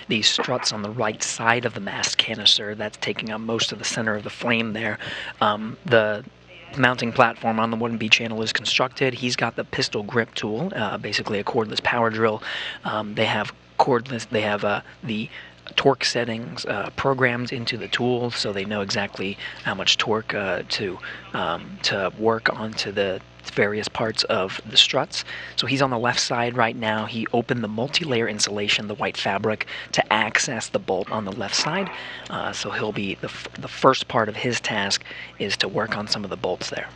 Speaker 1: the struts on the right side of the mast canister. That's taking up most of the center of the flame there. The mounting platform on the 1B channel is constructed. He's got the pistol grip tool, basically a cordless power drill. They have cordless. They have the torque settings programmed into the tool, so they know exactly how much torque to work onto the various parts of the struts. So he's on the left side right now. He opened the multi-layer insulation, the white fabric, to access the bolt on the left side. So he'll be the first part of his task is to work on some of the bolts there.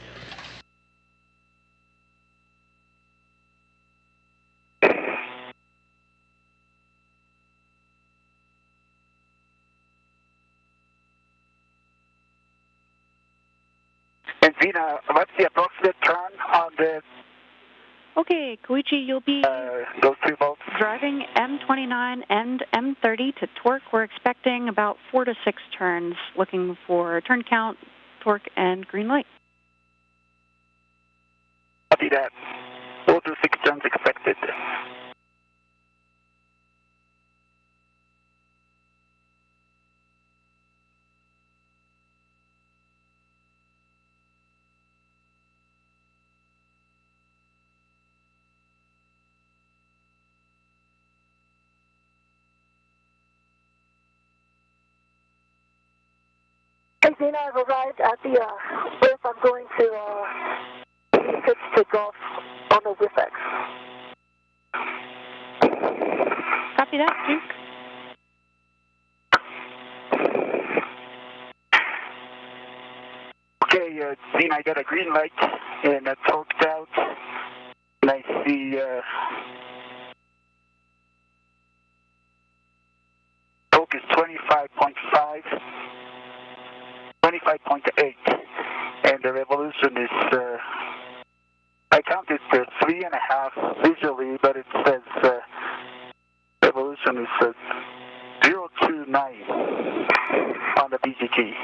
Speaker 2: And Zena, what's the approximate turn on the
Speaker 3: Okay, Koichi, you'll be
Speaker 2: those two bolts?
Speaker 3: driving M29 and M30 to torque. We're expecting about 4 to 6 turns, looking for turn count, torque, and green light.
Speaker 2: Copy that. 4 to 6 turns expected.
Speaker 5: Hey, Zena, I've arrived at the whip. I'm going to pitch to golf on the WIFX.
Speaker 3: Copy that, Duke.
Speaker 2: Okay, Zena, I got a green light and torqued out. And I see torque is 25.5. 25.8, and the revolution is, I counted 3.5 visually, but it says revolution is 029 on the BGT.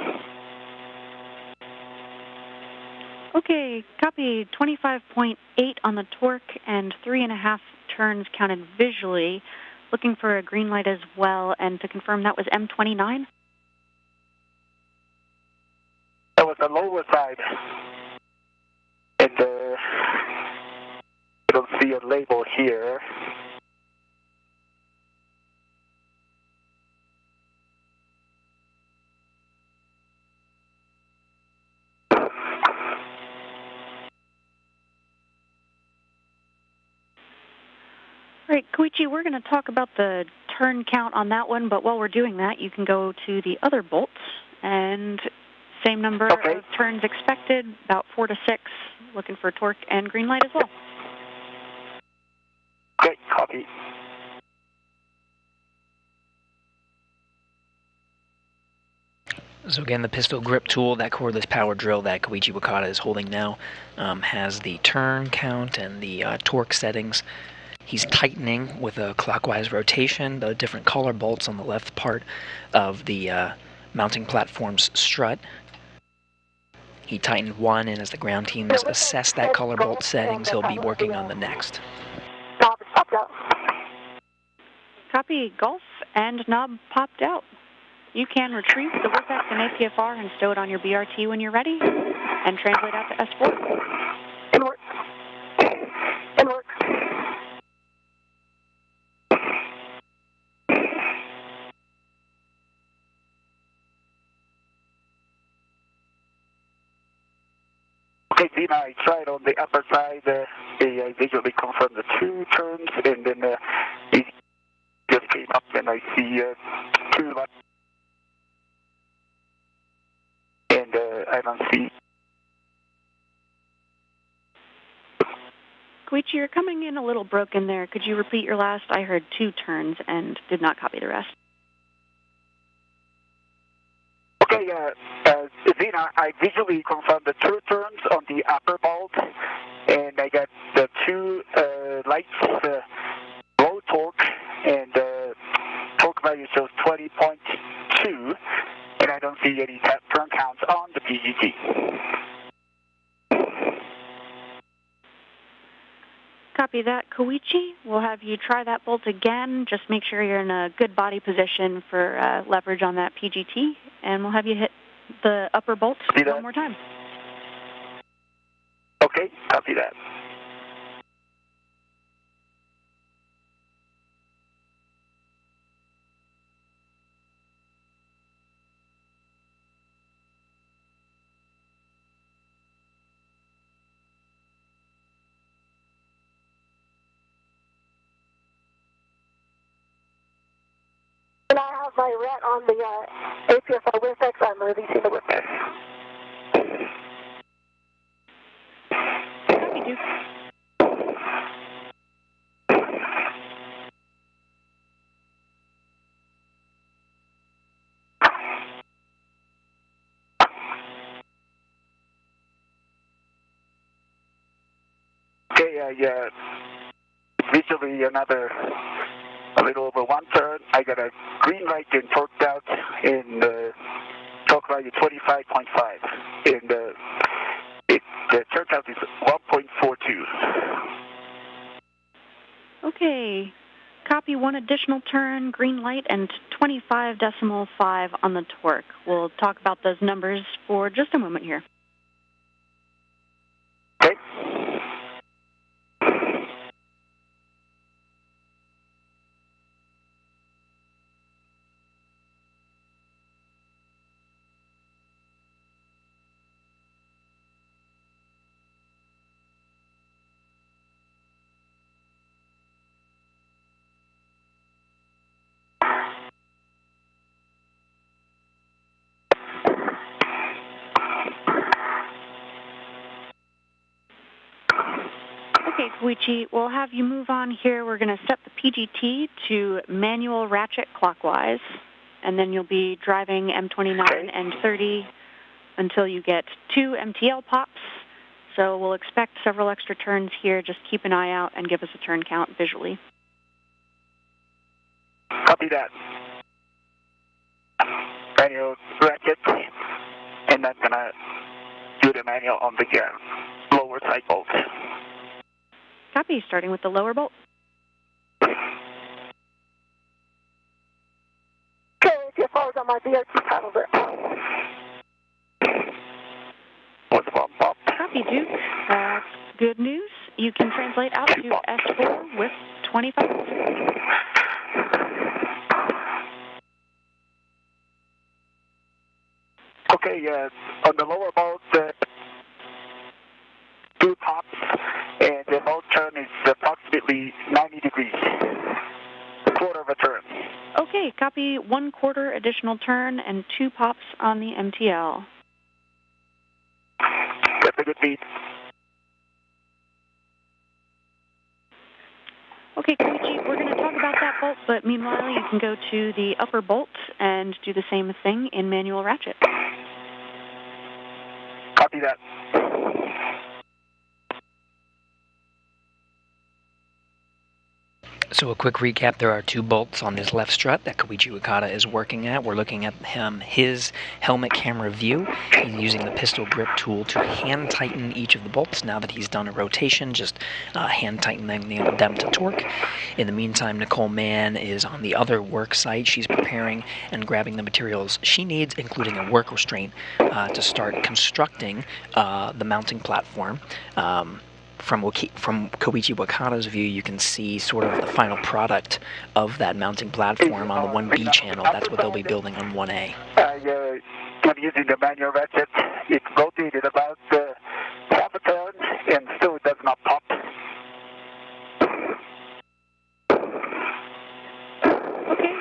Speaker 3: Okay, copy 25.8 on the torque and 3.5 turns counted visually. Looking for a green light as well, and to confirm that was M29?
Speaker 2: That was the lower side, and you don't see a label here.
Speaker 3: All right, Koichi, we're going to talk about the turn count on that one, but while we're doing that, you can go to the other bolts, and same number of turns expected, about 4 to 6, looking for torque and green light as well.
Speaker 2: Okay, copy.
Speaker 1: So again, the pistol grip tool, that cordless power drill that Koichi Wakata is holding now, has the turn count and the torque settings. He's tightening with a clockwise rotation the different collar bolts on the left part of the mounting platform's strut. He tightened one, and as the ground teams assess that collar bolt settings, he'll be working on the next.
Speaker 3: Copy, golf and knob popped out. You can retrieve the WIFX and APFR and stow it on your BRT when you're ready, and translate out to S4.
Speaker 5: In work. In work.
Speaker 2: Okay, Zena, I tried on the upper side. I visually confirmed the 2 turns, and then it just came up, and I see 2 lights. I don't see.
Speaker 3: Koichi, you're coming in a little broken there. Could you repeat your last? I heard 2 turns and did not copy the rest.
Speaker 2: Okay, Zena, I visually confirmed the 2 turns on the upper bolt, and I got the 2 lights, low torque, and torque value shows 20.2, and I don't see any turn counts on the PGT.
Speaker 3: Copy that, Koichi. We'll have you try that bolt again. Just make sure you're in a good body position for leverage on that PGT, and we'll have you hit the upper bolt one more time.
Speaker 2: Okay, copy that.
Speaker 5: And I have my ret on the APFR WIFX. I'm releasing the WIFX.
Speaker 3: Copy, Duke.
Speaker 2: Okay, visually another a little over 1 turn. I got a green light and torqued out in the torque value 25.5, and the turn count is 1.42.
Speaker 3: Okay. Copy 1 additional turn, green light, and 25.5 on the torque. We'll talk about those numbers for just a moment here.
Speaker 2: Okay.
Speaker 3: Okay, Koichi, we'll have you move on here. We're going to set the PGT to manual ratchet clockwise, and then you'll be driving M29 and 30 until you get 2 MTL pops. So we'll expect several extra turns here. Just keep an eye out and give us a turn count visually.
Speaker 2: Copy that. Manual ratchet, and I'm going to do the manual on the lower side bolt.
Speaker 3: Copy, starting with the lower bolt.
Speaker 5: Okay, APFR is on my BRT panel there.
Speaker 2: What's the bump?
Speaker 3: Copy, Duke. Good news. You can translate out to S4 with 25.
Speaker 2: Okay, on the lower bolt, 2 pops, and the bolt turn is approximately 90 degrees, a quarter of a turn.
Speaker 3: Okay, copy 1/4 additional turn and 2 pops on the MTL.
Speaker 2: That's a good beat.
Speaker 3: Okay, Koichi, we're going to talk about that bolt, but meanwhile you can go to the upper bolt and do the same thing in manual ratchet.
Speaker 2: Copy that.
Speaker 1: So a quick recap, there are 2 bolts on this left strut that Koichi Wakata is working at. We're looking at his helmet camera view. He's using the pistol grip tool to hand tighten each of the bolts. Now that he's done a rotation, just hand tightening them to torque. In the meantime, Nicole Mann is on the other work site. She's preparing and grabbing the materials she needs, including a work restraint, to start constructing the mounting platform. From Koichi Wakata's view, you can see sort of the final product of that mounting platform on the 1B channel. That's what they'll be building on 1A.
Speaker 2: I'm using the manual ratchet. It's rotated about half a turn, and still it does not pop.
Speaker 3: Okay,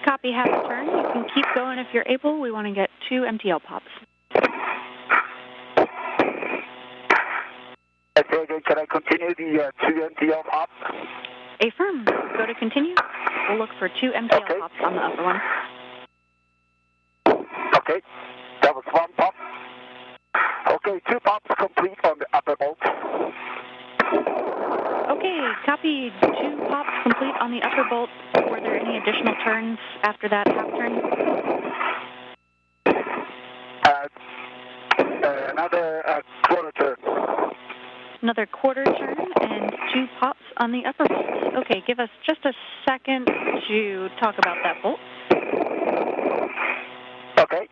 Speaker 3: copy half a turn. You can keep going if you're able. We want to get 2 MTL pops.
Speaker 2: I say again, can I continue the 2 MTL hop?
Speaker 3: Affirm. Go to continue. We'll look for 2 MTL hops on the upper one.
Speaker 2: Okay, that was 1 pop. Okay, 2 pops complete on the upper bolt.
Speaker 3: Okay, copy. 2 pops complete on the upper bolt. Were there any additional turns after that half turn?
Speaker 2: Another quarter turn.
Speaker 3: Another quarter turn and 2 pops on the upper bolt. Okay, give us just a second to talk about that bolt.
Speaker 2: Okay.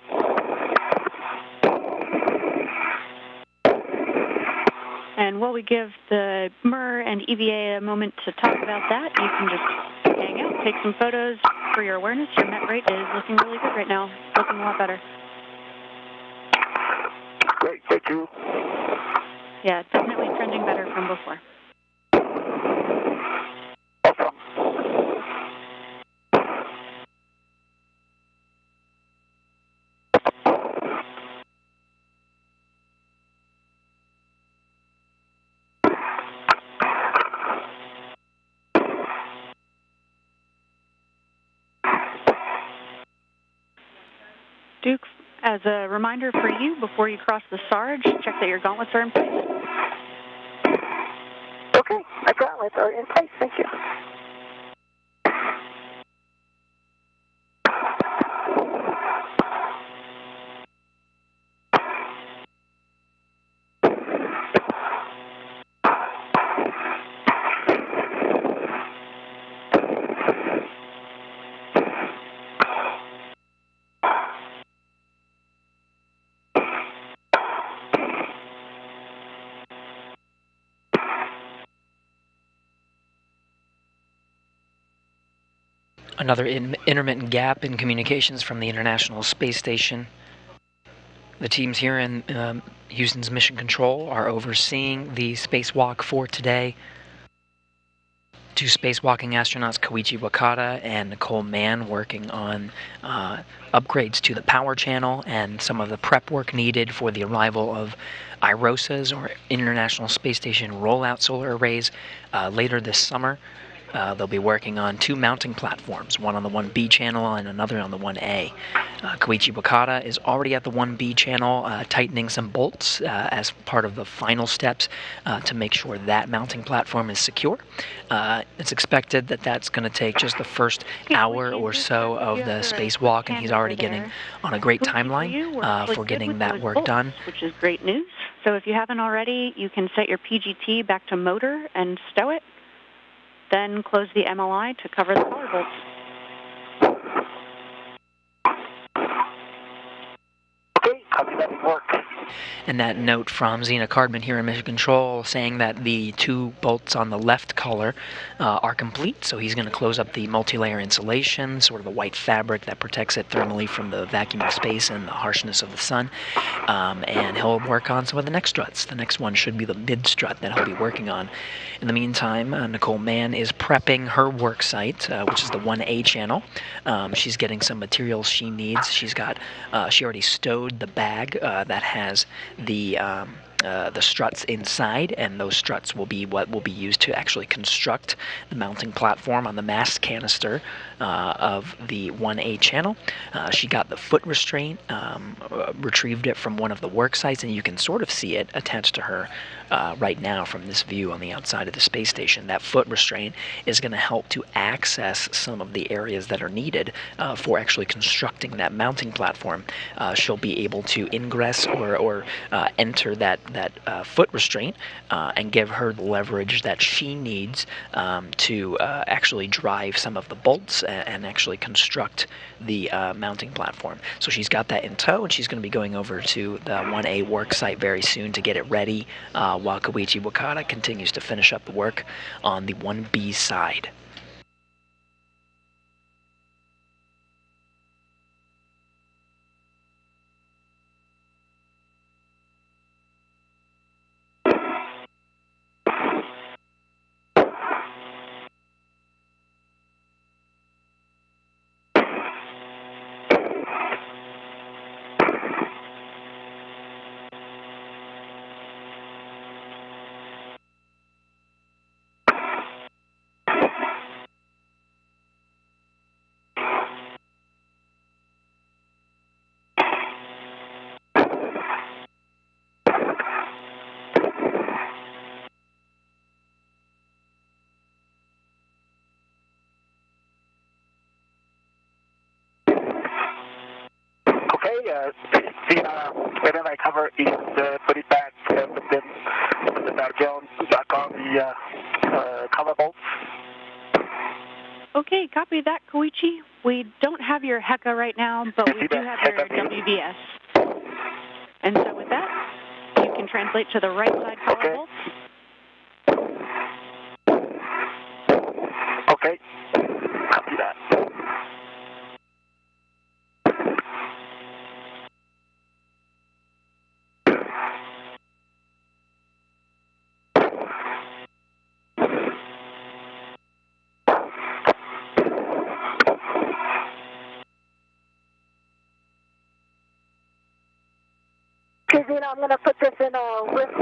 Speaker 3: And while we give the MER and EVA a moment to talk about that, you can just hang out, take some photos for your awareness. Your met rate is looking really good right now, looking a lot better.
Speaker 2: Great, thank you.
Speaker 3: Yeah, definitely trending better from before.
Speaker 2: Awesome.
Speaker 3: Duke, as a reminder for you, before you cross the Sarge, check that your gauntlets are in place.
Speaker 5: Okay, my gauntlets are in place. Thank you.
Speaker 1: Another intermittent gap in communications from the International Space Station. The teams here in Houston's Mission Control are overseeing the spacewalk for today. 2 spacewalking astronauts, Koichi Wakata and Nicole Mann, working on upgrades to the power channel and some of the prep work needed for the arrival of IROSAs, or International Space Station Rollout Solar Arrays, later this summer. They'll be working on 2 mounting platforms, one on the 1B channel and another on the 1A. Koichi Wakata is already at the 1B channel, tightening some bolts as part of the final steps to make sure that mounting platform is secure. It's expected that that's going to take just the first hour or so of the spacewalk, and he's already getting on a great timeline for getting that work done.
Speaker 3: Which is great news. So if you haven't already, you can set your PGT back to motor and stow it. Then close the MLI to cover the power bolts.
Speaker 2: Okay, copy that work.
Speaker 1: And that note from Zena Cardman here in Mission Control saying that the 2 bolts on the left color are complete, so he's going to close up the multi-layer insulation, sort of the white fabric that protects it thermally from the vacuum of space and the harshness of the sun, and he'll work on some of the next struts. The next one should be the mid-strut that he'll be working on. In the meantime, Nicole Mann is prepping her work site, which is the 1A channel. She's getting some materials she needs. She already stowed the bag that has the struts inside, and those struts will be what will be used to actually construct the mounting platform on the mast canister of the 1A channel. She got the foot restraint, retrieved it from one of the work sites, and you can sort of see it attached to her right now from this view on the outside of the space station. That foot restraint is going to help to access some of the areas that are needed for actually constructing that mounting platform. She'll be able to ingress or enter that foot restraint and give her the leverage that she needs to actually drive some of the bolts and actually construct the mounting platform. So she's got that in tow, and she's going to be going over to the 1A work site very soon to get it ready while Koichi Wakata continues to finish up the work on the 1B side.
Speaker 2: whenever I cover is put it back, put the background back on the cover bolts.
Speaker 3: Okay, copy that, Koichi. We don't have your HECA right now, but we do have your WBS. And so with that, you can translate to the right side cover bolts.
Speaker 2: Okay, copy that.
Speaker 5: Okay, Zena, I'm going to put this in risk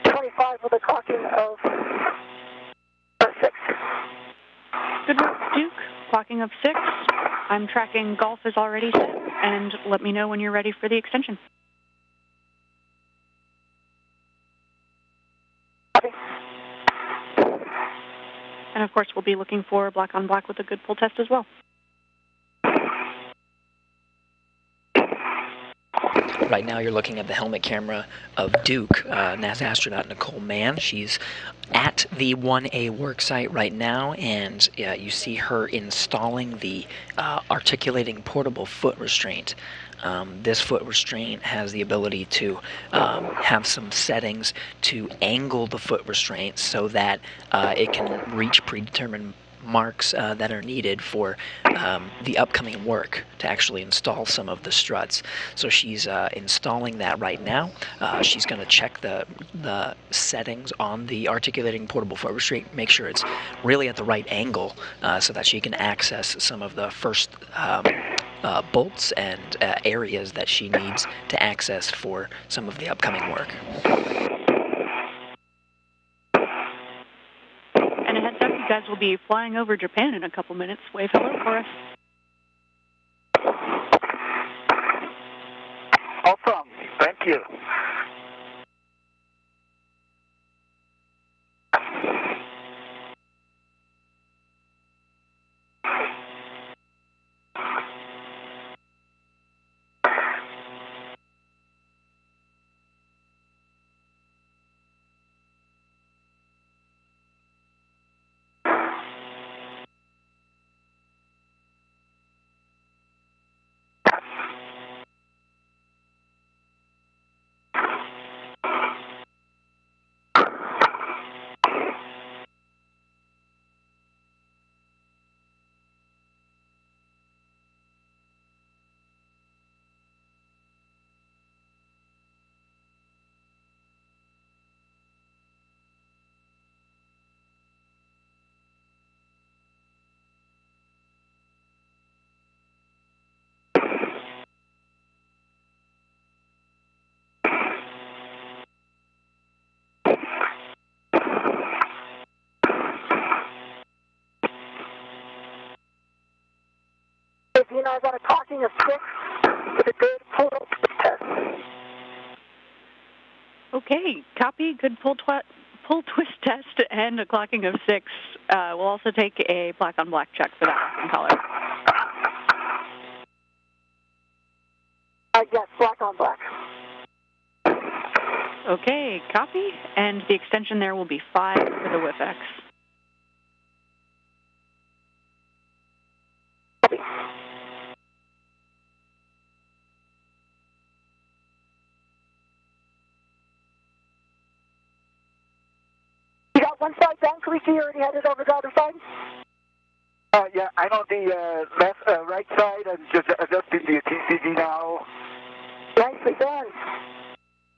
Speaker 5: 25 with a clocking of 6.
Speaker 3: Good work, Duke. Clocking of 6. I'm tracking golf is already set, and let me know when you're ready for the extension.
Speaker 5: Copy.
Speaker 3: And of course, we'll be looking for black on black with a good pull test as well.
Speaker 1: Right now you're looking at the helmet camera of Duke, NASA astronaut Nicole Mann. She's at the 1A worksite right now, and you see her installing the articulating portable foot restraint. This foot restraint has the ability to have some settings to angle the foot restraint so that it can reach predetermined marks that are needed for the upcoming work to actually install some of the struts. So she's installing that right now. She's going to check the settings on the articulating portable foot restraint, make sure it's really at the right angle so that she can access some of the first bolts and areas that she needs to access for some of the upcoming work.
Speaker 3: And a heads up, you guys will be flying over Japan in a couple minutes. Wave hello for us.
Speaker 2: Awesome. Thank you.
Speaker 5: I got a clocking of 6 with a good pull test.
Speaker 3: Okay, copy. Good pull twist test and a clocking of 6. We'll also take a black on black check for that color.
Speaker 5: Yes, black on black.
Speaker 3: Okay, copy. And the extension there will be 5 for the WIFX.
Speaker 5: You got one side down, Kaliki, you already headed over the other side?
Speaker 2: Yeah, I'm on the right side and just adjusting the TCD now.
Speaker 5: Nicely done.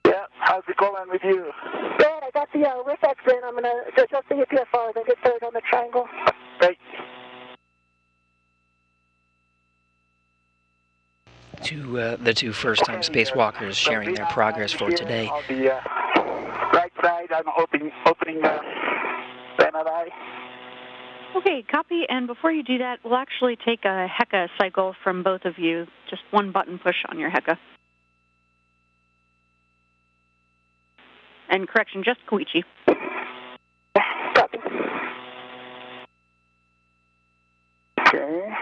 Speaker 2: Yeah, how's it going with you?
Speaker 5: Good, I got the WIFX in. I'm going to adjust the EPFR, then get started on the triangle.
Speaker 2: Great.
Speaker 1: The two first-time spacewalkers sharing their progress for today.
Speaker 2: On the right side, I'm opening the NRI.
Speaker 3: Okay, copy. And before you do that, we'll actually take a HECA cycle from both of you. Just one button push on your HECA. And correction, just Koichi.
Speaker 5: Copy.
Speaker 2: Okay.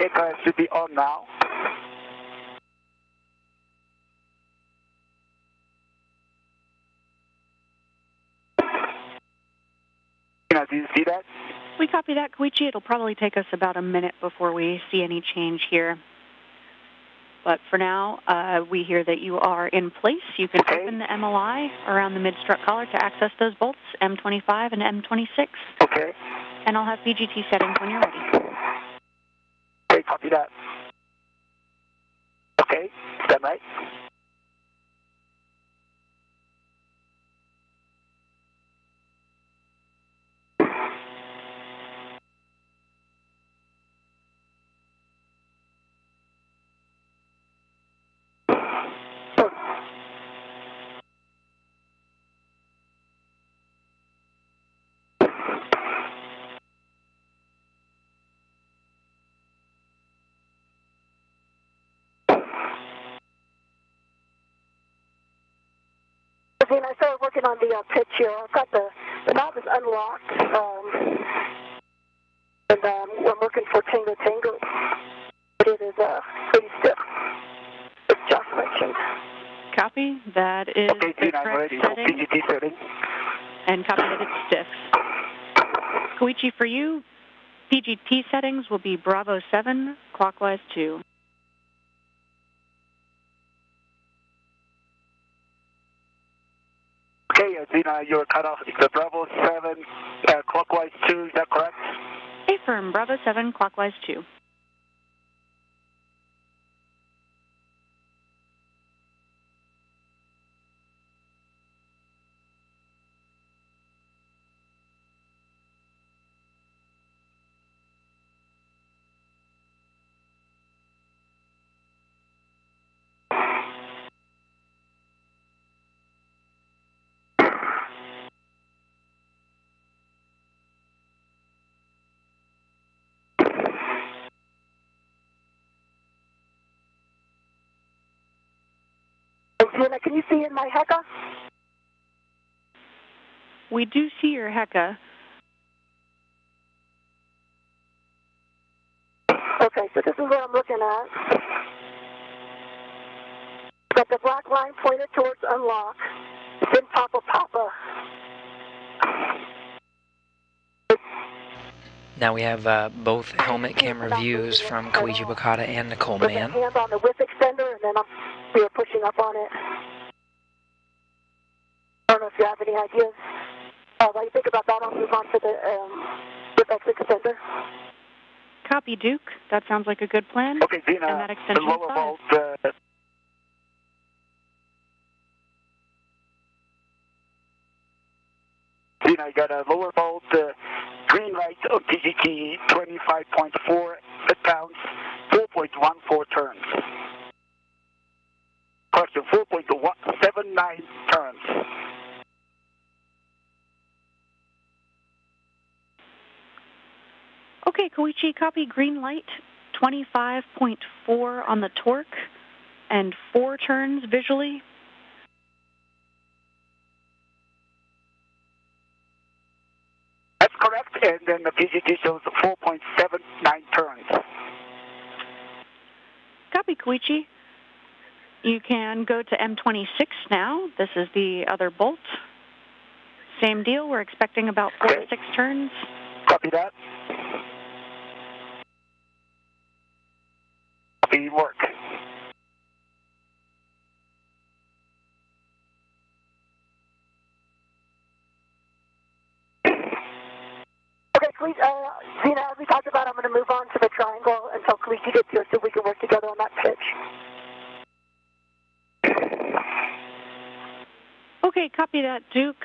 Speaker 2: HECA should be on now. Do you see that?
Speaker 3: We copy that, Koichi. It'll probably take us about a minute before we see any change here. But for now, we hear that you are in place. You can open the MLI around the mid-strut collar to access those bolts, M25 and M26.
Speaker 2: Okay.
Speaker 3: And I'll have PGT settings when you're ready.
Speaker 2: Okay, copy that. Okay, stand by. I started working on the pitch here. I've got the knob is unlocked, and I'm looking for Tango Tango, but it is pretty stiff. It's just mentioned.
Speaker 3: Copy. That is
Speaker 2: okay,
Speaker 3: the
Speaker 2: I'm
Speaker 3: correct
Speaker 2: ready.
Speaker 3: setting.
Speaker 2: PGT setting.
Speaker 3: And copy that it's stiff. Koichi, for you, PGT settings will be Bravo 7, clockwise 2.
Speaker 2: Okay, Zena, you're cut off. It's the Bravo 7, clockwise 2, is that correct?
Speaker 3: Affirm, Bravo 7, clockwise 2.
Speaker 5: Zena, can you see in my HECA?
Speaker 3: We do see your HECA.
Speaker 5: Okay, so this is what I'm looking at. Got the black line pointed towards unlock. Then Papa.
Speaker 1: Now we have both helmet camera views from Koichi Bakata and Nicole Mann.
Speaker 5: Hand on the whip extender, and then we are pushing up on it. I don't know if you have any ideas. While you think about that, I'll move on to the whip extender.
Speaker 3: Copy, Duke. That sounds like a good plan.
Speaker 2: Okay, Zena,
Speaker 3: and that extension
Speaker 2: the lower bolt. Zena, I got a lower bolt. Green light of PGT 25.4, it counts 4.14 turns. Correction, 4.79 turns.
Speaker 3: Okay, Koichi, copy green light, 25.4 on the torque, and 4 turns visually.
Speaker 2: That's correct, and then the PGT shows 4.79 turns.
Speaker 3: Copy, Koichi. You can go to M26 now. This is the other bolt. Same deal. We're expecting about 4 to 6 turns.
Speaker 2: Copy that. Copy work.
Speaker 5: Okay, please, Zena, as we talked about, I'm going to move on to the triangle until Koichi gets here so we can work together on that pitch.
Speaker 3: Okay, copy that, Duke.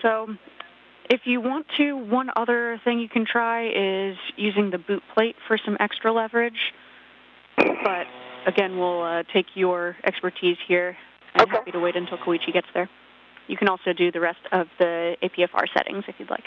Speaker 3: So if you want to, one other thing you can try is using the boot plate for some extra leverage. But again, we'll take your expertise here. I'm happy to wait until Koichi gets there. You can also do the rest of the APFR settings if you'd like.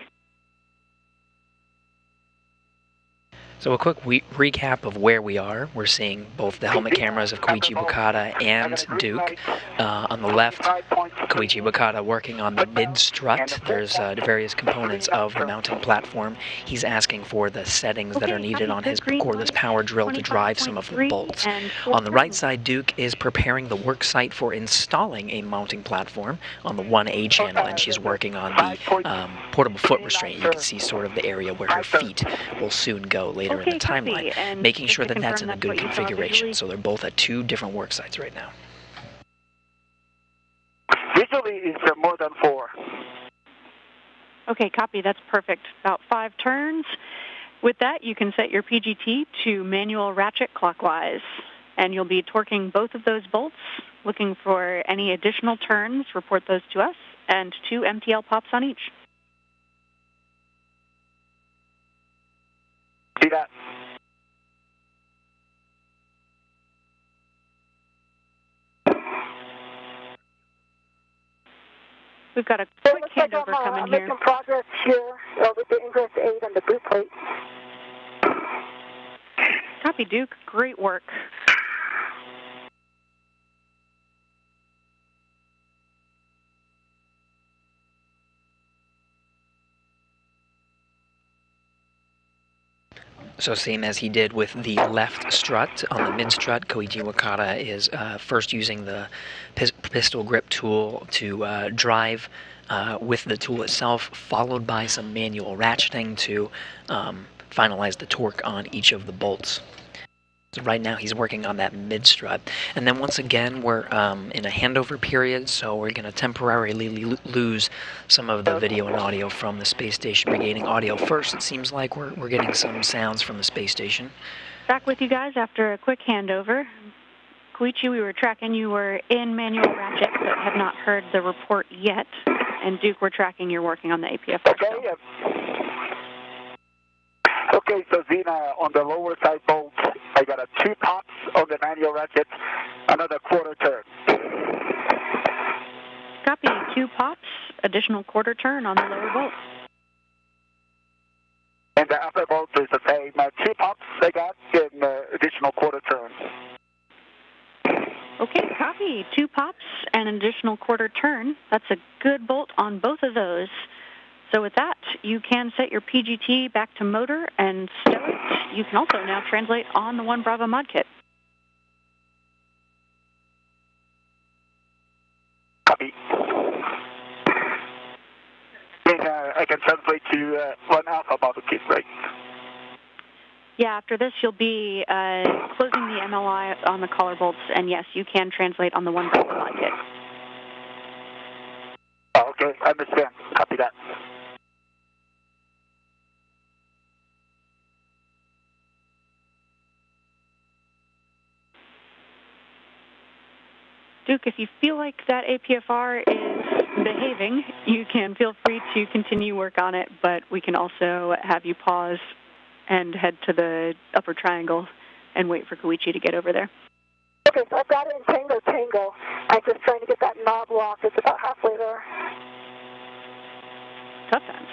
Speaker 1: So a quick recap of where we are. We're seeing both the helmet cameras of Koichi Bukata and Duke. On the left, Koichi Bukata working on the mid-strut. There's various components of the mounting platform. He's asking for the settings that are needed on his cordless power drill to drive some of the bolts. On the right side, Duke is preparing the work site for installing a mounting platform on the 1A channel, and she's working on the portable foot restraint. You can see sort of the area where her feet will soon go later in the timeline, making sure that that's in a good configuration. So they're both at two different work sites right now.
Speaker 2: Visually, it's more than 4.
Speaker 3: Okay, copy. That's perfect. About 5 turns. With that, you can set your PGT to manual ratchet clockwise, and you'll be torquing both of those bolts. Looking for any additional turns, report those to us, and 2 MTL pops on each.
Speaker 2: See that?
Speaker 3: We've got a quick handover coming here.
Speaker 5: Making progress here with the ingress 8 and the boot plate.
Speaker 3: Copy, Duke. Great work.
Speaker 1: So same as he did with the left strut. On the mid-strut, Koichi Wakata is first using the pistol grip tool to drive with the tool itself, followed by some manual ratcheting to finalize the torque on each of the bolts. So right now he's working on that mid-strut. And then once again, we're in a handover period, so we're going to temporarily lose some of the video and audio from the space station. Regaining audio first, it seems like we're getting some sounds from the space station.
Speaker 3: Back with you guys after a quick handover. Koichi, we were tracking you were in manual ratchet, but have not heard the report yet. And Duke, we're tracking you're working on the APF.
Speaker 2: Okay. Okay, so Zena, on the lower side bolt, I got 2 pops on the manual ratchet, another quarter turn.
Speaker 3: Copy, 2 pops, additional quarter turn on the lower bolt.
Speaker 2: And the upper bolt is the same, 2 pops I got and additional quarter turn.
Speaker 3: Okay, copy, 2 pops and an additional quarter turn. That's a good bolt on both of those. So with that, you can set your PGT back to motor and stow it. You can also now translate on the 1 Bravo mod kit.
Speaker 2: Copy. And I can translate to 1 Alpha model kit, right?
Speaker 3: Yeah, after this, you'll be closing the MLI on the collar bolts, and yes, you can translate on the 1 Bravo mod kit.
Speaker 2: Oh, okay, I understand. Copy that.
Speaker 3: Duke, if you feel like that APFR is behaving, you can feel free to continue work on it, but we can also have you pause and head to the upper triangle and wait for Koichi to get over there.
Speaker 5: Okay, so I've got it in Tango. I'm just trying to get that knob locked. It's about halfway there.
Speaker 3: Tough times.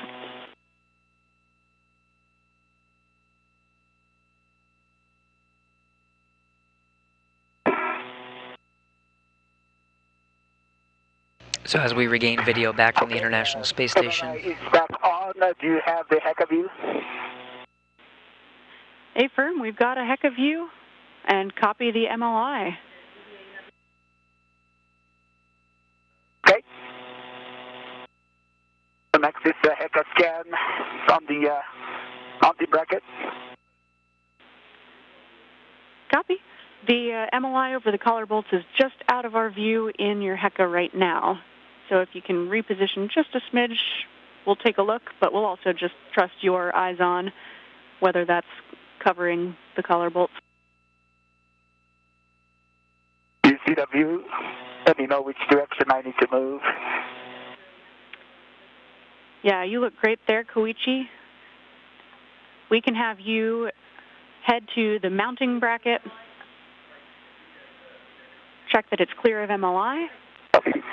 Speaker 1: So as we regain video back from the International Space Station.
Speaker 2: Is back on. Do you have the heck of you?
Speaker 3: Affirm, we've got a heck of you, and copy the MLI.
Speaker 2: Okay. The next is the heck scan from the bracket.
Speaker 3: Copy. The MLI over the collar bolts is just out of our view in your HECA right now. So if you can reposition just a smidge, we'll take a look, but we'll also just trust your eyes on whether that's covering the collar bolts.
Speaker 2: Do you see the view? Let me know which direction I need to move.
Speaker 3: Yeah, you look great there, Koichi. We can have you head to the mounting bracket, check that it's clear of MLI,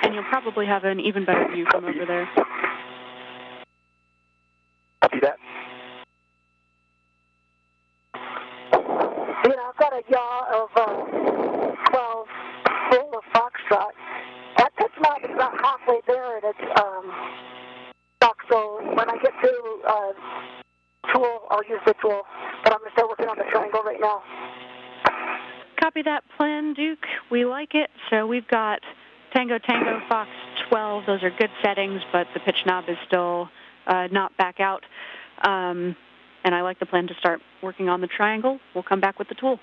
Speaker 3: and you'll probably have an even better view from over there.
Speaker 2: Copy that.
Speaker 5: strut. That pitch knob is about halfway there, and it's stuck. So when I get to tool, I'll use the tool. But I'm going to start working on the triangle right now.
Speaker 3: Copy that plan, Duke. We like it. So we've got Tango Tango, Fox 12. Those are good settings, but the pitch knob is still not back out. And I like the plan to start working on the triangle. We'll come back with the tool.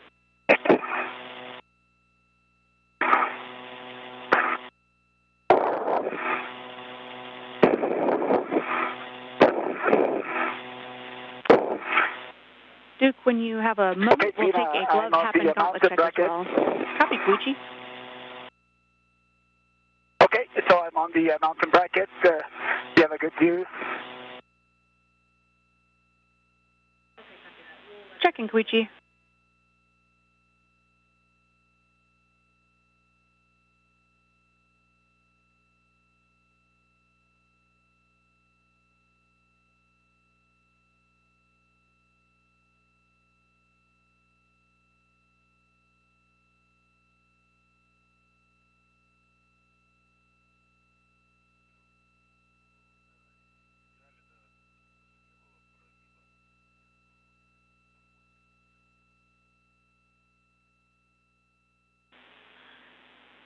Speaker 3: Duke, when you have a moment, we'll take a glove, tap, and gauntlet check as well. Copy, Koichi.
Speaker 2: Okay, so I'm on the mountain bracket. You have a good view?
Speaker 3: Checking, Koichi.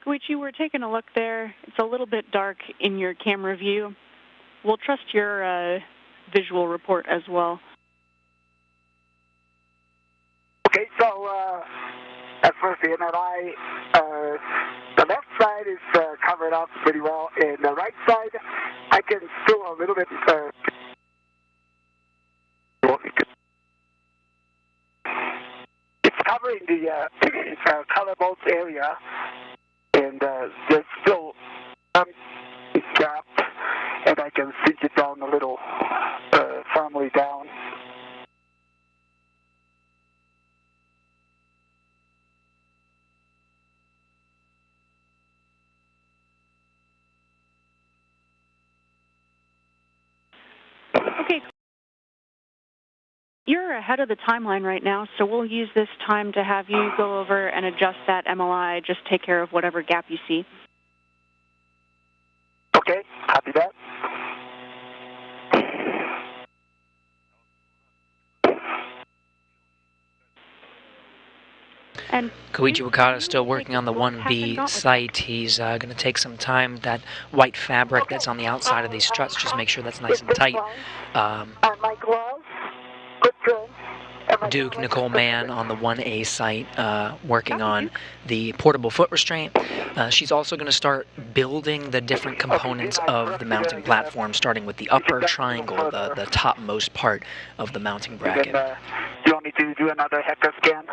Speaker 3: Koichi, we're taking a look there. It's a little bit dark in your camera view. We'll trust your visual report as well.
Speaker 2: Okay, so as for the MRI, the left side is covered up pretty well, and the right side, I can still a little bit. It's covering the color bolt area, and there's still some gap, and I can cinch it down a little firmly down.
Speaker 3: Okay. You're ahead of the timeline right now, so we'll use this time to have you go over and adjust that MLI. Just take care of whatever gap you see.
Speaker 2: Okay, copy that.
Speaker 3: And
Speaker 1: Koichi Wakata is still working on the 1B site. He's going to take some time. That white fabric that's on the outside of these struts, just make sure that's nice and tight.
Speaker 5: My gloves, good, good.
Speaker 1: Duke Nicole Mann on the 1A site, working on the portable foot restraint. She's also going to start building the different components of the mounting platform, starting with the upper triangle, the topmost part of the mounting bracket.
Speaker 2: Do you want me to do another hacker scan?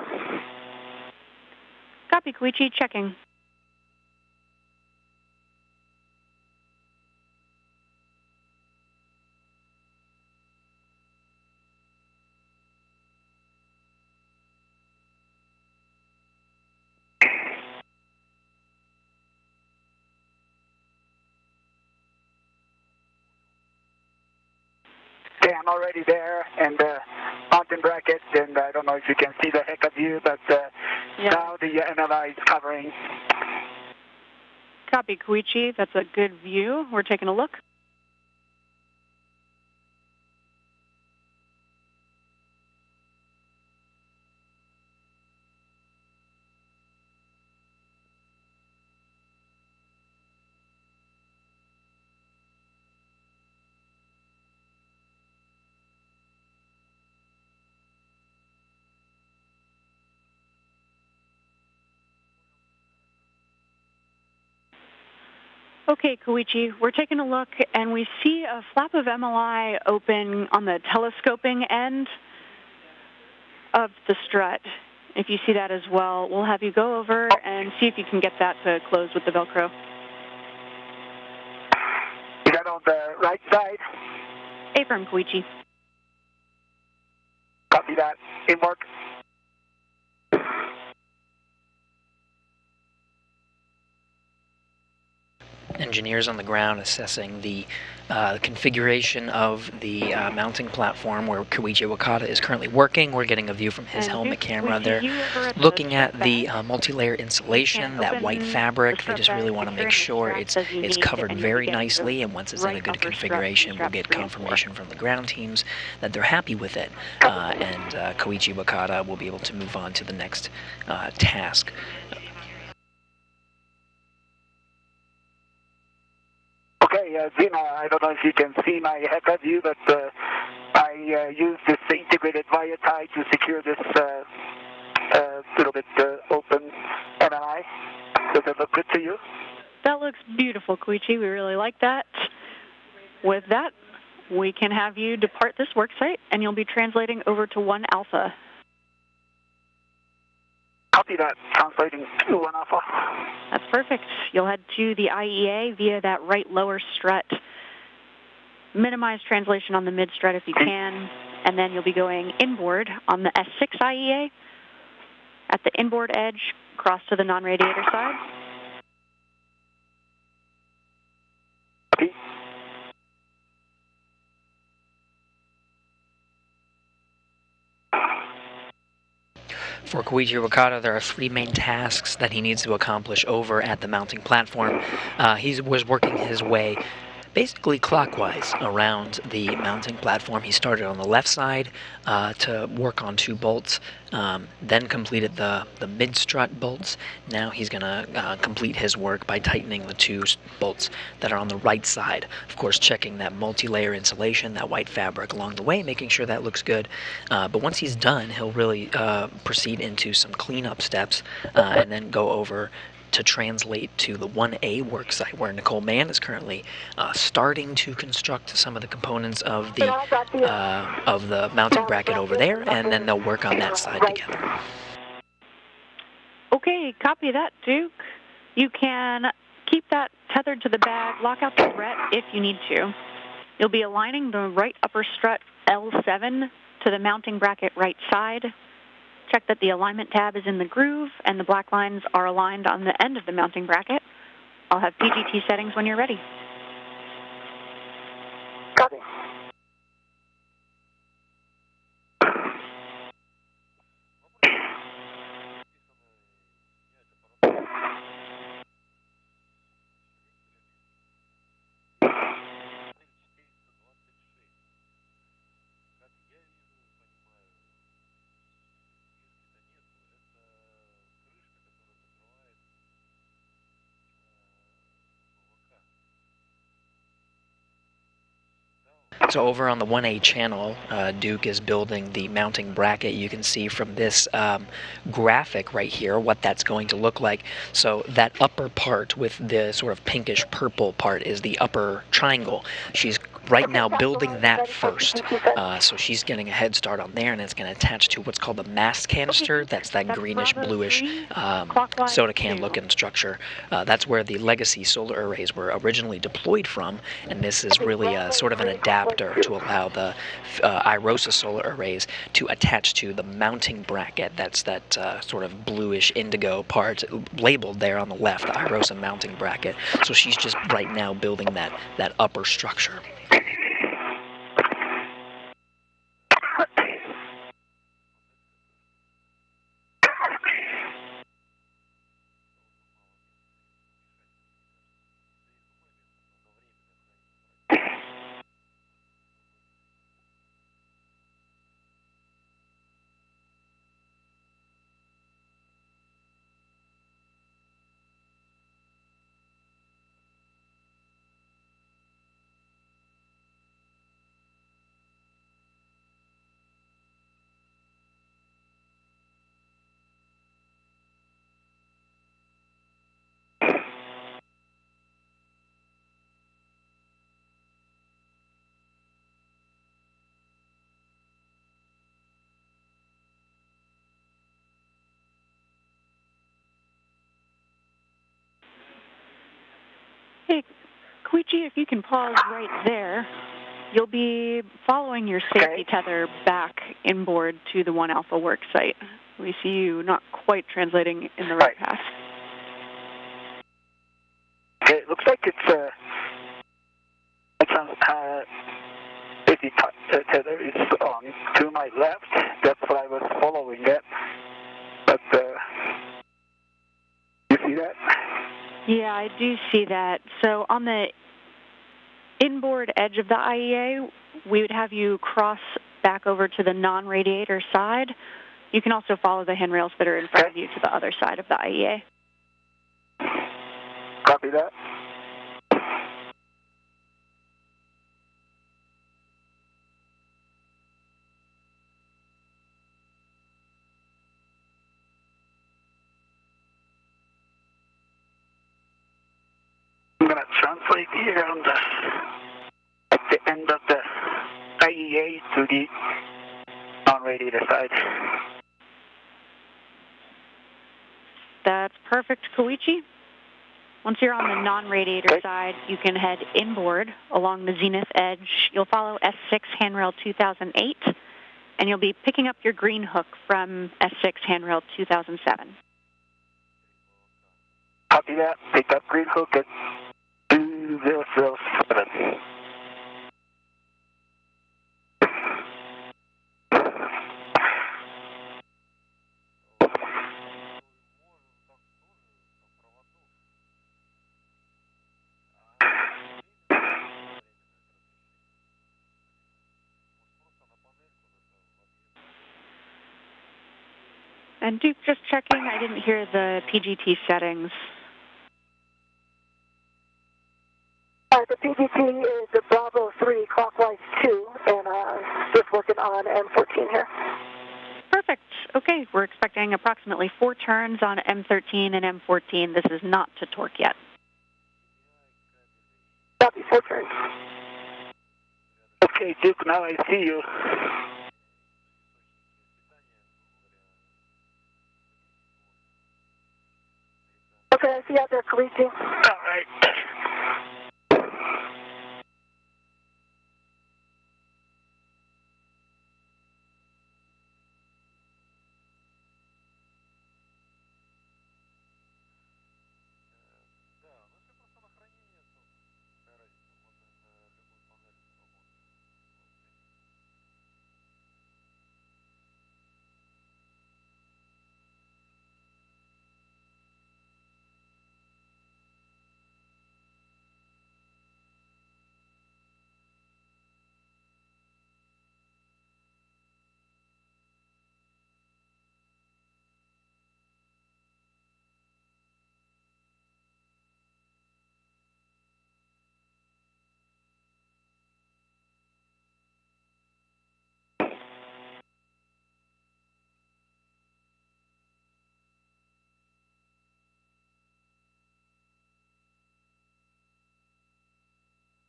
Speaker 3: Copy, Koichi. Checking.
Speaker 2: Okay, I'm already there, and mountain bracket, and I don't know if you can see the heck of view, but now the MLI is covering.
Speaker 3: Copy, Koichi. That's a good view. We're taking a look. Okay, Koichi, we're taking a look, and we see a flap of MLI open on the telescoping end of the strut. If you see that as well, we'll have you go over and see if you can get that to close with the Velcro.
Speaker 2: Is that on the right side?
Speaker 3: Affirm, Koichi.
Speaker 2: Copy that. In work.
Speaker 1: engineers on the ground assessing the configuration of the mounting platform where Koichi Wakata is currently working. We're getting a view from his helmet camera. They're looking at the multi-layer insulation, that white fabric. They just really want to make sure it's covered very nicely, and once it's in a good configuration, we'll get confirmation from the ground teams that they're happy with it, and Koichi Wakata will be able to move on to the next task.
Speaker 2: Okay, Gina, I don't know if you can see my HECA view, but I used this integrated wire tie to secure this little bit open MLI. Does it look good to you?
Speaker 3: That looks beautiful, Koichi. We really like that. With that, we can have you depart this worksite, and you'll be translating over to 1 Alpha.
Speaker 2: Copy that. Translating to 1 Alpha.
Speaker 3: That's perfect. You'll head to the IEA via that right lower strut. Minimize translation on the mid strut if you can, and then you'll be going inboard on the S6 IEA. At the inboard edge, cross to the non-radiator side.
Speaker 2: Copy.
Speaker 1: For Koichi Wakata, there are 3 main tasks that he needs to accomplish over at the mounting platform. He was working his way basically clockwise around the mounting platform. He started on the left side to work on 2 bolts, then completed the mid-strut bolts. Now he's going to complete his work by tightening the 2 bolts that are on the right side. Of course, checking that multi-layer insulation, that white fabric along the way, making sure that looks good. But once he's done, he'll really proceed into some cleanup steps and then go over to translate to the 1A worksite where Nicole Mann is currently starting to construct some of the components of the mounting bracket over there, and then they'll work on that side together.
Speaker 3: Okay, copy that, Duke. You can keep that tethered to the bag, lock out the thread if you need to. You'll be aligning the right upper strut L7 to the mounting bracket right side. Check that the alignment tab is in the groove and the black lines are aligned on the end of the mounting bracket. I'll have PGT settings when you're ready.
Speaker 5: Copy.
Speaker 1: So over on the 1A channel, Duke is building the mounting bracket. You can see from this graphic right here what that's going to look like. So that upper part with the sort of pinkish purple part is the upper triangle. She's right now building that first. So she's getting a head start on there, and it's going to attach to what's called the mast canister. That's that greenish, bluish soda can looking structure. That's where the legacy solar arrays were originally deployed from, and this is really sort of an adapter to allow the IROSA solar arrays to attach to the mounting bracket. That's that sort of bluish indigo part labeled there on the left, the IROSA mounting bracket. So she's just right now building that upper structure.
Speaker 3: Hey, Koichi, if you can pause right there, you'll be following your safety tether back inboard to the 1 Alpha work site. We see you not quite translating in the right path.
Speaker 2: Okay, it looks looks like it's if the tether is on to my left. That's what I was following it. But you see that?
Speaker 3: Yeah, I do see that. So on the inboard edge of the IEA, we would have you cross back over to the non-radiator side. You can also follow the handrails that are in front of you to the other side of the IEA.
Speaker 2: Copy that. I'm going to translate here on at the end of the IEA to the non-radiator side.
Speaker 3: That's perfect, Koichi. Once you're on the non-radiator side, you can head inboard along the zenith edge. You'll follow S6 handrail 2008, and you'll be picking up your green hook from S6 handrail 2007.
Speaker 2: Copy that. Pick up green hook at 2007.
Speaker 3: And Duke, just checking, I didn't hear the PGT settings.
Speaker 5: The PGT is the Bravo 3 clockwise 2, and just working on M14 here.
Speaker 3: Perfect. Okay, we're expecting approximately 4 turns on M13 and M14. This is not to torque yet.
Speaker 5: Copy, 4 turns.
Speaker 2: Okay, Duke, now I see you.
Speaker 5: Okay, I see you out there, Koichi.
Speaker 2: All right.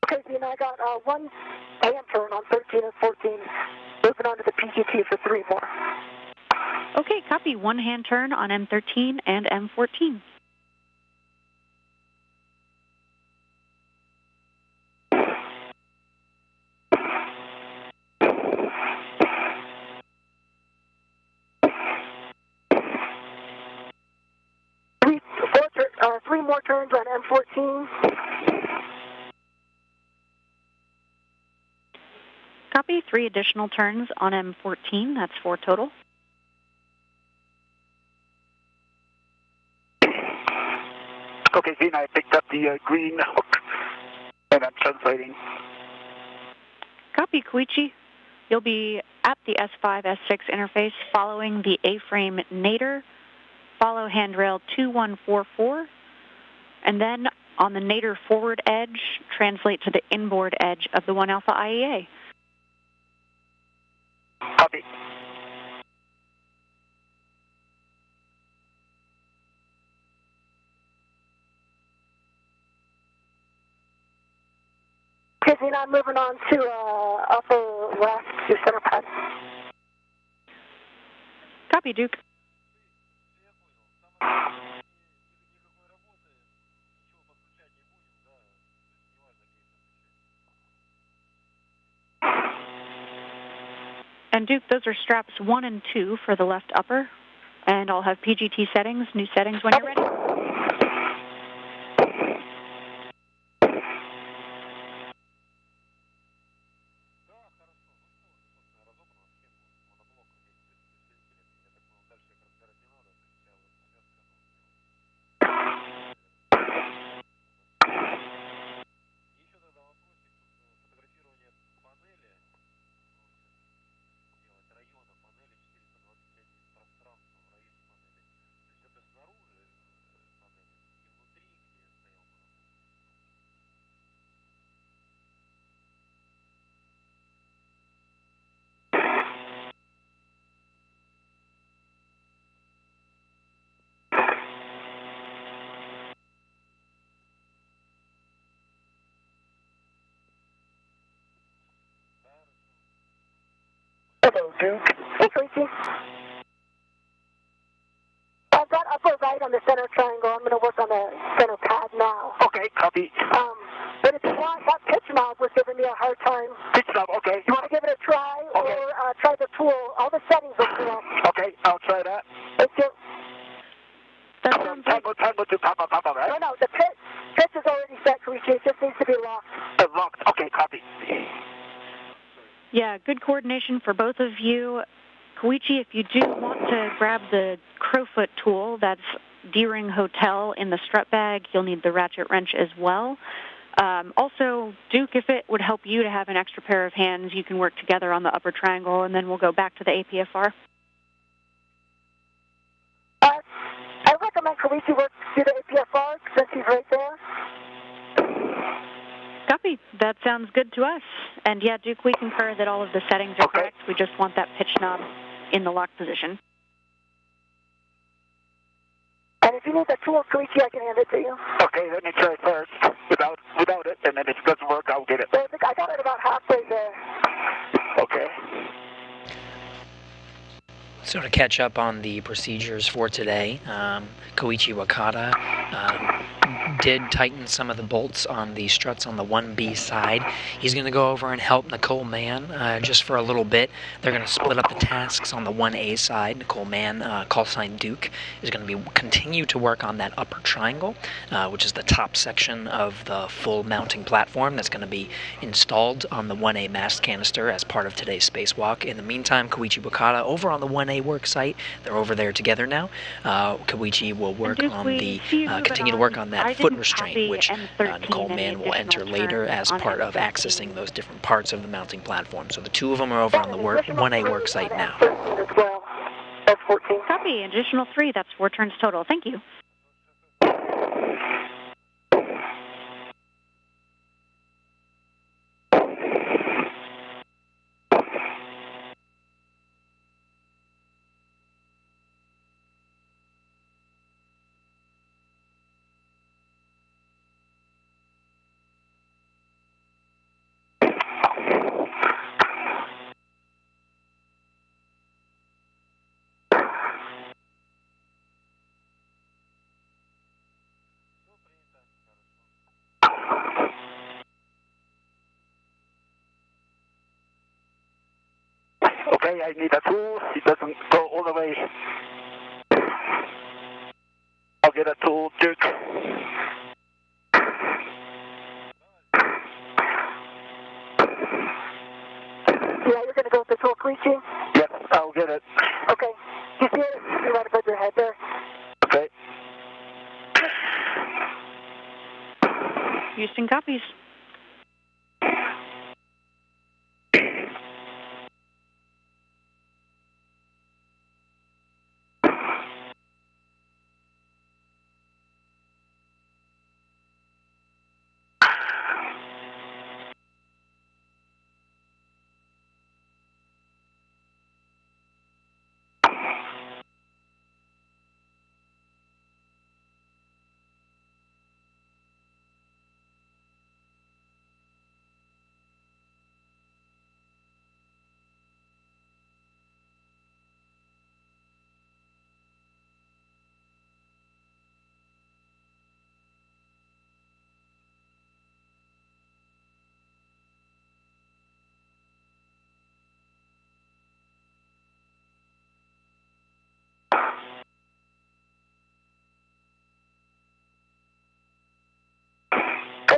Speaker 5: Okay, Dean, I got one AM turn on 13 and 14, moving on to the PGT for 3 more.
Speaker 3: Okay, copy. 1 hand turn on M13 and M14.
Speaker 5: Three more turns on M14.
Speaker 3: Copy. 3 additional turns on M14. That's 4 total.
Speaker 2: Okay, Dean, I picked up the green hook, and I'm translating.
Speaker 3: Copy, Koichi. You'll be at the S5, S6 interface following the A-frame nadir. Follow handrail 2144, and then on the nadir forward edge, translate to the inboard edge of the 1 Alpha IEA.
Speaker 2: Copy.
Speaker 5: Okay, Dean, I'm moving on to upper left to center pad.
Speaker 3: Copy, Duke. And Duke, those are straps 1 and 2 for the left upper. And I'll have PGT settings, new settings when you're ready.
Speaker 2: Duke.
Speaker 5: Hey, Koichi. I've got upper right on the center triangle. I'm going to work on the center pad now.
Speaker 2: Okay, copy.
Speaker 5: But it's not, that pitch knob was giving me a hard time.
Speaker 2: Pitch knob, okay.
Speaker 5: You want to give it a try,
Speaker 2: Okay.
Speaker 5: or try the tool? All the settings are correct.
Speaker 2: Okay, I'll try that.
Speaker 5: Thank you.
Speaker 3: That sounds good.
Speaker 2: Tango to Papa, right?
Speaker 5: No, the pitch is already set, Koichi. It just needs to be locked.
Speaker 2: Locked. Okay, copy.
Speaker 3: Yeah, good coordination for both of you. Koichi, if you do want to grab the Crowfoot tool, that's D-Ring Hotel in the strut bag. You'll need the ratchet wrench as well. Also, Duke, if it would help you to have an extra pair of hands, you can work together on the upper triangle, and then we'll go back to the APFR.
Speaker 5: I recommend Koichi work through the APFR since he's right there.
Speaker 3: Copy. That sounds good to us. And yeah, Duke, we concur that all of the settings are correct. We just want that pitch knob in the lock position.
Speaker 5: And if you need the tool, Koichi, I can hand it to you.
Speaker 2: Okay, let me try first without it, and then if it doesn't work, I'll get it.
Speaker 5: I got it about halfway there.
Speaker 2: Okay.
Speaker 1: So to catch up on the procedures for today, Koichi Wakata did tighten some of the bolts on the struts on the 1B side. He's going to go over and help Nicole Mann just for a little bit. They're going to split up the tasks on the 1A side. Nicole Mann, call sign Duke, is going to continue to work on that upper triangle, which is the top section of the full mounting platform that's going to be installed on the 1A mast canister as part of today's spacewalk. In the meantime, Koichi Wakata over on the 1A work site. They're over there together now. Koichi will work on the continue to work on that foot restraint, which Nicole Mann will enter later as part of accessing those different parts of the mounting platform. So the two of them are over on the 1A work site now.
Speaker 5: That's 14.
Speaker 3: Copy. Additional 3. That's 4 turns total. Thank you.
Speaker 2: Okay, I need a tool. It doesn't go all the way. I'll get a tool, Duke.
Speaker 5: Yeah, you're going to go with the tool, Koichi?
Speaker 2: Yes, I'll get it.
Speaker 5: Okay. You see it? You're right above your head there.
Speaker 2: Okay.
Speaker 3: Houston copies.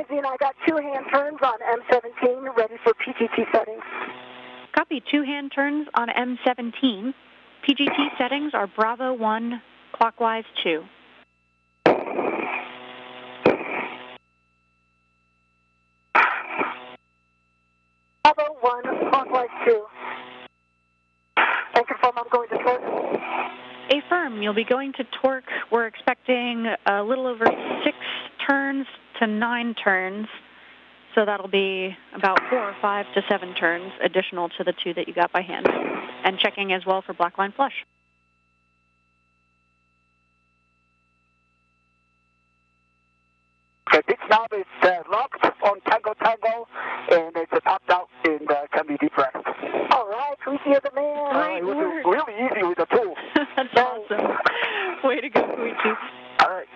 Speaker 5: And I got 2 hand turns on M17 ready for PGT settings.
Speaker 3: Copy. 2 hand turns on M17. PGT settings are Bravo 1, clockwise 2.
Speaker 5: Bravo 1, clockwise 2. And confirm I'm going to torque.
Speaker 3: Affirm. You'll be going to torque. We're expecting a little over 6 turns to 9 turns. So that'll be about 4 or 5 to 7 turns additional to the 2 that you got by hand. And checking as well for black line flush.
Speaker 2: Okay, this knob is locked on Tango Tango, and it's popped out and can be depressed.
Speaker 5: All right, Koichi, you're the man.
Speaker 2: It was really easy with the tool.
Speaker 3: That's awesome. Way to go, Koichi.
Speaker 2: All right.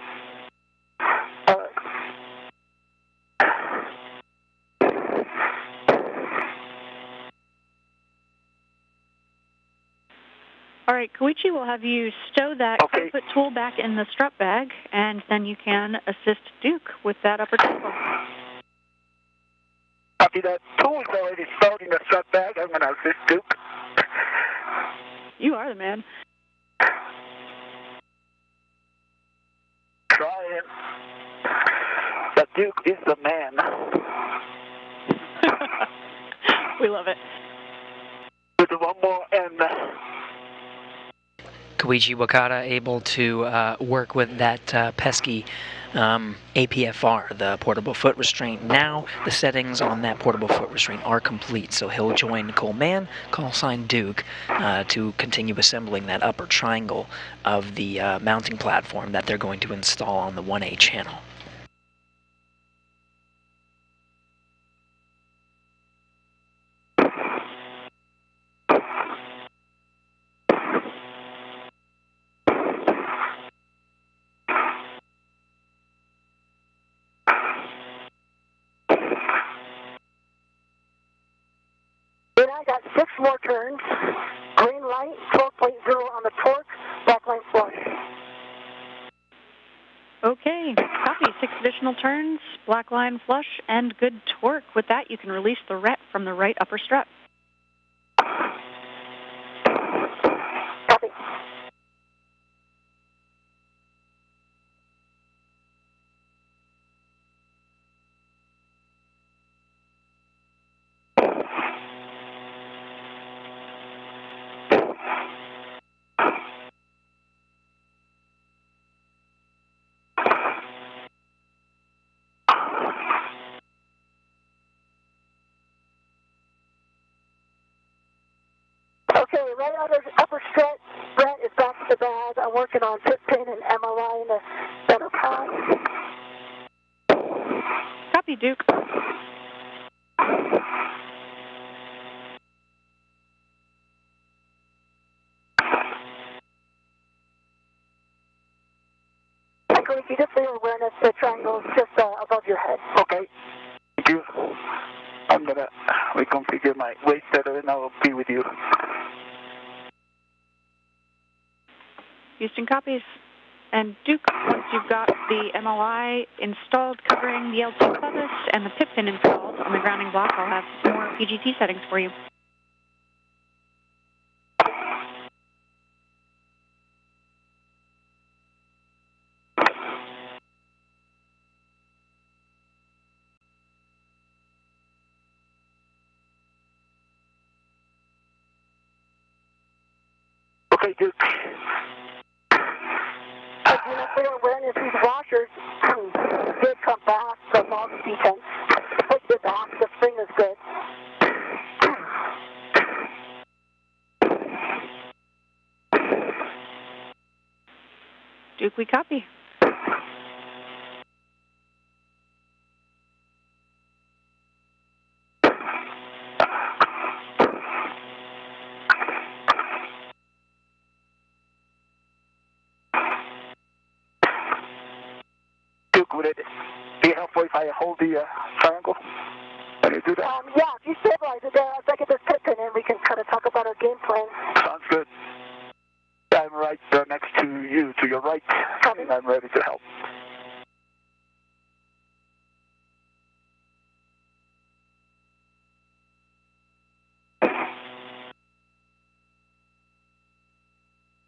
Speaker 3: All right, Koichi will have you stow that put tool back in the strut bag, and then you can assist Duke with that upper triangle.
Speaker 2: Copy that. Tool is already stowed in the strut bag. I'm going to assist Duke.
Speaker 3: You are the man.
Speaker 2: Trying. The Duke is the man.
Speaker 3: We love it.
Speaker 2: With one more and...
Speaker 1: Koichi Wakata able to work with that pesky APFR, the portable foot restraint. Now the settings on that portable foot restraint are complete, so he'll join Nicole Mann, call sign Duke, to continue assembling that upper triangle of the mounting platform that they're going to install on the 1A channel.
Speaker 5: Got 6 more turns. Green light, 12.0 on the torque, black line flush.
Speaker 3: Okay, copy. 6 additional turns, black line flush, and good torque. With that, you can release the ret from the right upper strut.
Speaker 5: Copy. Okay, right upper strut, Brett is back to the bag. I'm working on pit pin and MLI in the center pass.
Speaker 3: Copy, Duke.
Speaker 5: Koichi, just for your awareness, the triangle is just above your head.
Speaker 2: Okay. Thank you. I'm going to reconfigure my waist setter and I will be with you.
Speaker 3: Houston copies. And Duke, once you've got the MLI installed covering the L2 clevis and the pip pin installed on the grounding block, I'll have more PGT settings for you.
Speaker 2: Okay, Duke.
Speaker 5: For your awareness, these washers did come back from all the defense. Put this back, the spring is good.
Speaker 3: Duke, we copy.
Speaker 2: Duke, would it be helpful if I hold the triangle? Can you do that?
Speaker 5: Yeah, if you stabilize it, if I get this pit pin in, we can kind of talk about our game plan.
Speaker 2: Sounds good. I'm right next to you, to your right, and I'm ready to help.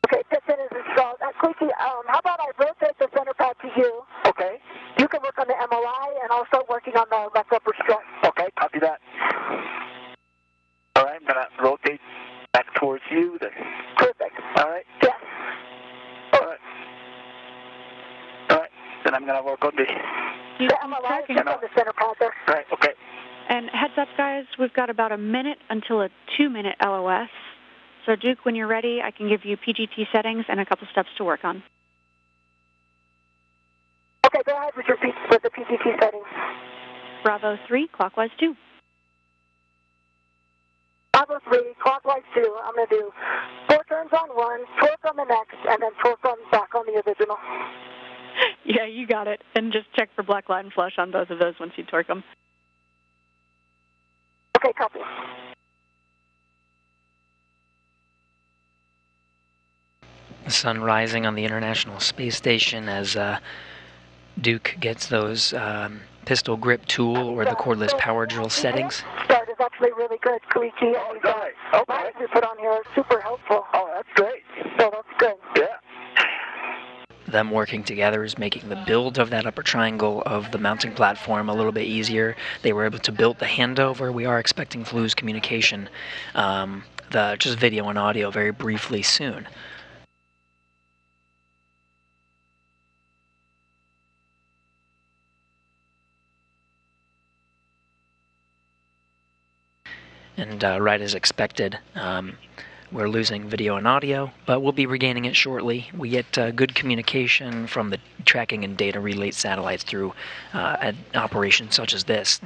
Speaker 5: Okay, pit pin is installed. Koichi, how about I rotate the center pad to you?
Speaker 2: Okay.
Speaker 5: You can work on the MLI, and I'll start working on the left upper strut.
Speaker 2: Okay, copy that. All right, I'm going to rotate back towards you then.
Speaker 5: Perfect.
Speaker 2: All right?
Speaker 5: Yes.
Speaker 2: All right. All right, then I'm going to work on the
Speaker 5: MLI is on the center pad there.
Speaker 2: Right, okay.
Speaker 3: And heads up, guys, we've got about a minute until a 2-minute LOS. So, Duke, when you're ready, I can give you PGT settings and a couple steps to work on.
Speaker 5: Okay, go ahead with the PTT settings.
Speaker 3: Bravo 3, clockwise 2.
Speaker 5: Bravo 3, clockwise 2. I'm going to do 4 turns on one, torque on the next, and then torque on back on the original.
Speaker 3: Yeah, you got it. And just check for black line flush on both of those once you torque them.
Speaker 5: Okay, copy.
Speaker 1: The sun rising on the International Space Station as Duke gets those pistol grip tool or the cordless power drill settings.
Speaker 5: Start is actually really good, Koichi.
Speaker 2: Oh, nice. Okay.
Speaker 5: You put on here is super helpful.
Speaker 2: Oh, that's great.
Speaker 5: So that's good.
Speaker 2: Yeah.
Speaker 1: Them working together is making the build of that upper triangle of the mounting platform a little bit easier. They were able to build the handover. We are expecting to lose communication, just video and audio very briefly soon. And right as expected, we're losing video and audio, but we'll be regaining it shortly. We get good communication from the tracking and data relay satellites through an operation such as this.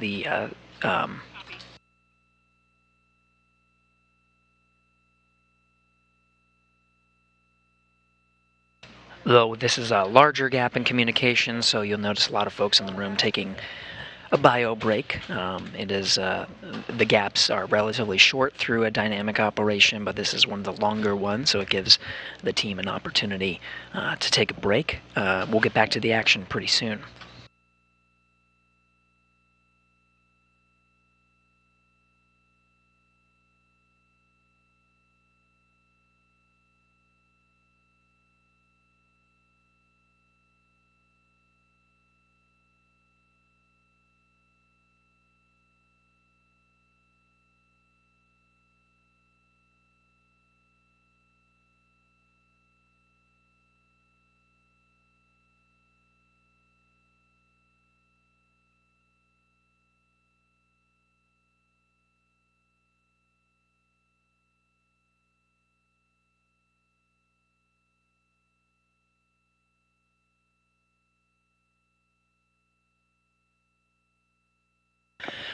Speaker 1: Though this is a larger gap in communication, so you'll notice a lot of folks in the room taking a bio break. The gaps are relatively short through a dynamic operation, but this is one of the longer ones, so it gives the team an opportunity to take a break. We'll get back to the action pretty soon.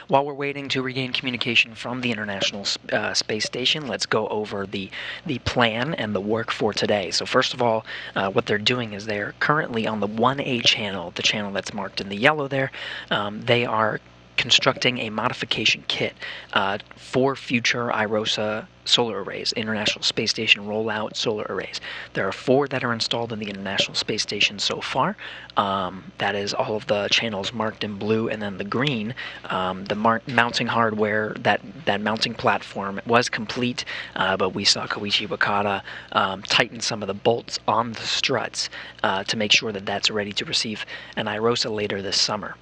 Speaker 1: While we're waiting to regain communication from the International Space Station, let's go over the plan and the work for today. So first of all, what they're doing is they're currently on the 1A channel, the channel that's marked in the yellow there. They are constructing a modification kit for future IROSA solar arrays, International Space Station rollout solar arrays. There are 4 that are installed in the International Space Station so far. That is all of the channels marked in blue, and then the green, the mounting hardware, that mounting platform was complete, but we saw Koichi Wakata tighten some of the bolts on the struts to make sure that that's ready to receive an IROSA later this summer.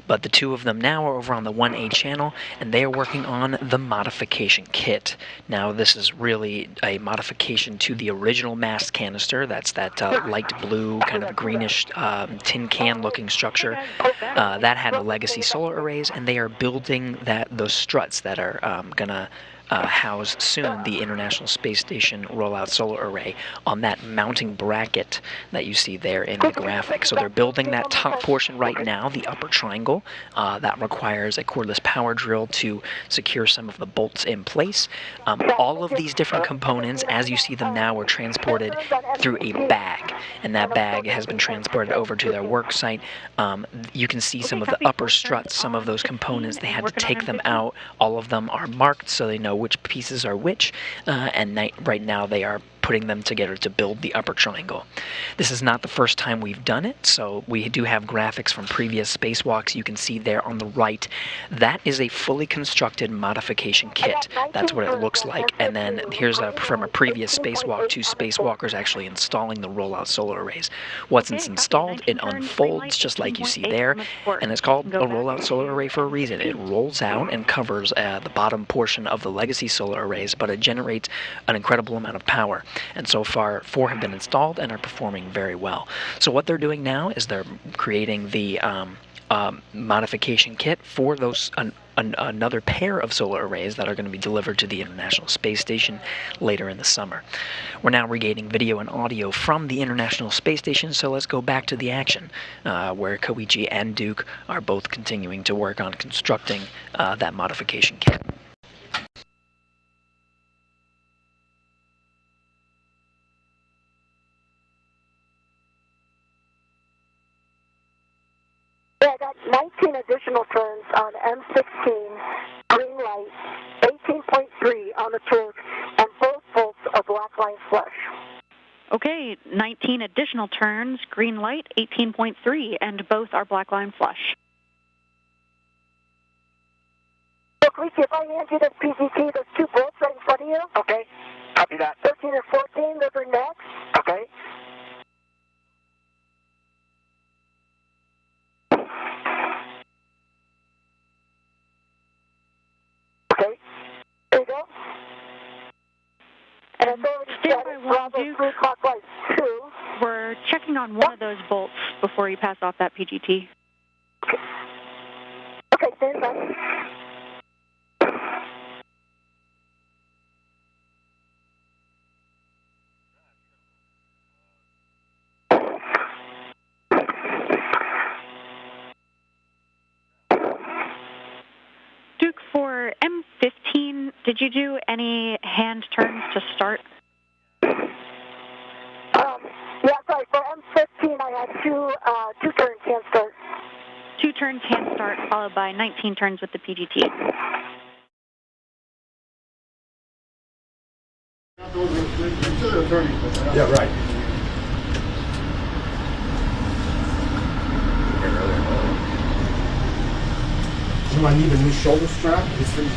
Speaker 1: But the 2 of them now are over on the 1A channel, and they are working on the modification kit. Now, this is really a modification to the original mast canister. That's that light blue, kind of greenish tin can-looking structure. That had a legacy solar arrays, and they are building those struts that are going to house soon the International Space Station rollout solar array on that mounting bracket that you see there in the graphic. So they're building that top portion right now, the upper triangle. That requires a cordless power drill to secure some of the bolts in place. All of these different components, as you see them now, are transported through a bag, and that bag has been transported over to their work site. You can see some of the upper struts, some of those components, they had to take them out. All of them are marked so they know which pieces are which, and right now they are putting them together to build the upper triangle. This is not the first time we've done it, so we do have graphics from previous spacewalks. You can see there on the right, that is a fully constructed modification kit. That's what it looks like. And then here's from a previous spacewalk, 2 spacewalkers actually installing the rollout solar arrays. Once it's installed, it unfolds just like you see there, and it's called a rollout solar array for a reason. It rolls out and covers the bottom portion of the legacy solar arrays, but it generates an incredible amount of power. And so far, 4 have been installed and are performing very well. So what they're doing now is they're creating the modification kit for those another pair of solar arrays that are going to be delivered to the International Space Station later in the summer. We're now regaining video and audio from the International Space Station, so let's go back to the action, where Koichi and Duke are both continuing to work on constructing that modification kit.
Speaker 5: Yeah, I got 19 additional turns on M16, green light, 18.3 on the torque, and both bolts are black line flush.
Speaker 3: Okay, 19 additional turns, green light, 18.3, and both are black line flush.
Speaker 5: Look, Lisa, if I hand you this PGT, there's 2 bolts right in front of you.
Speaker 2: Okay, copy that.
Speaker 5: 13 and 14, those are next.
Speaker 2: Okay.
Speaker 5: Okay, there you go. And it's already set at Bravo 3 clockwise 2.
Speaker 3: We're checking on one of those bolts before you pass off that PGT.
Speaker 5: Okay, stand by.
Speaker 3: Duke, for M15, did you do any hand turns to start?
Speaker 5: Yeah, sorry, for M15 I had 2 turns hand start.
Speaker 3: 2 turns hand start, followed by 19 turns with the PGT.
Speaker 7: Yeah, right. Do I need a new shoulder strap? This thing's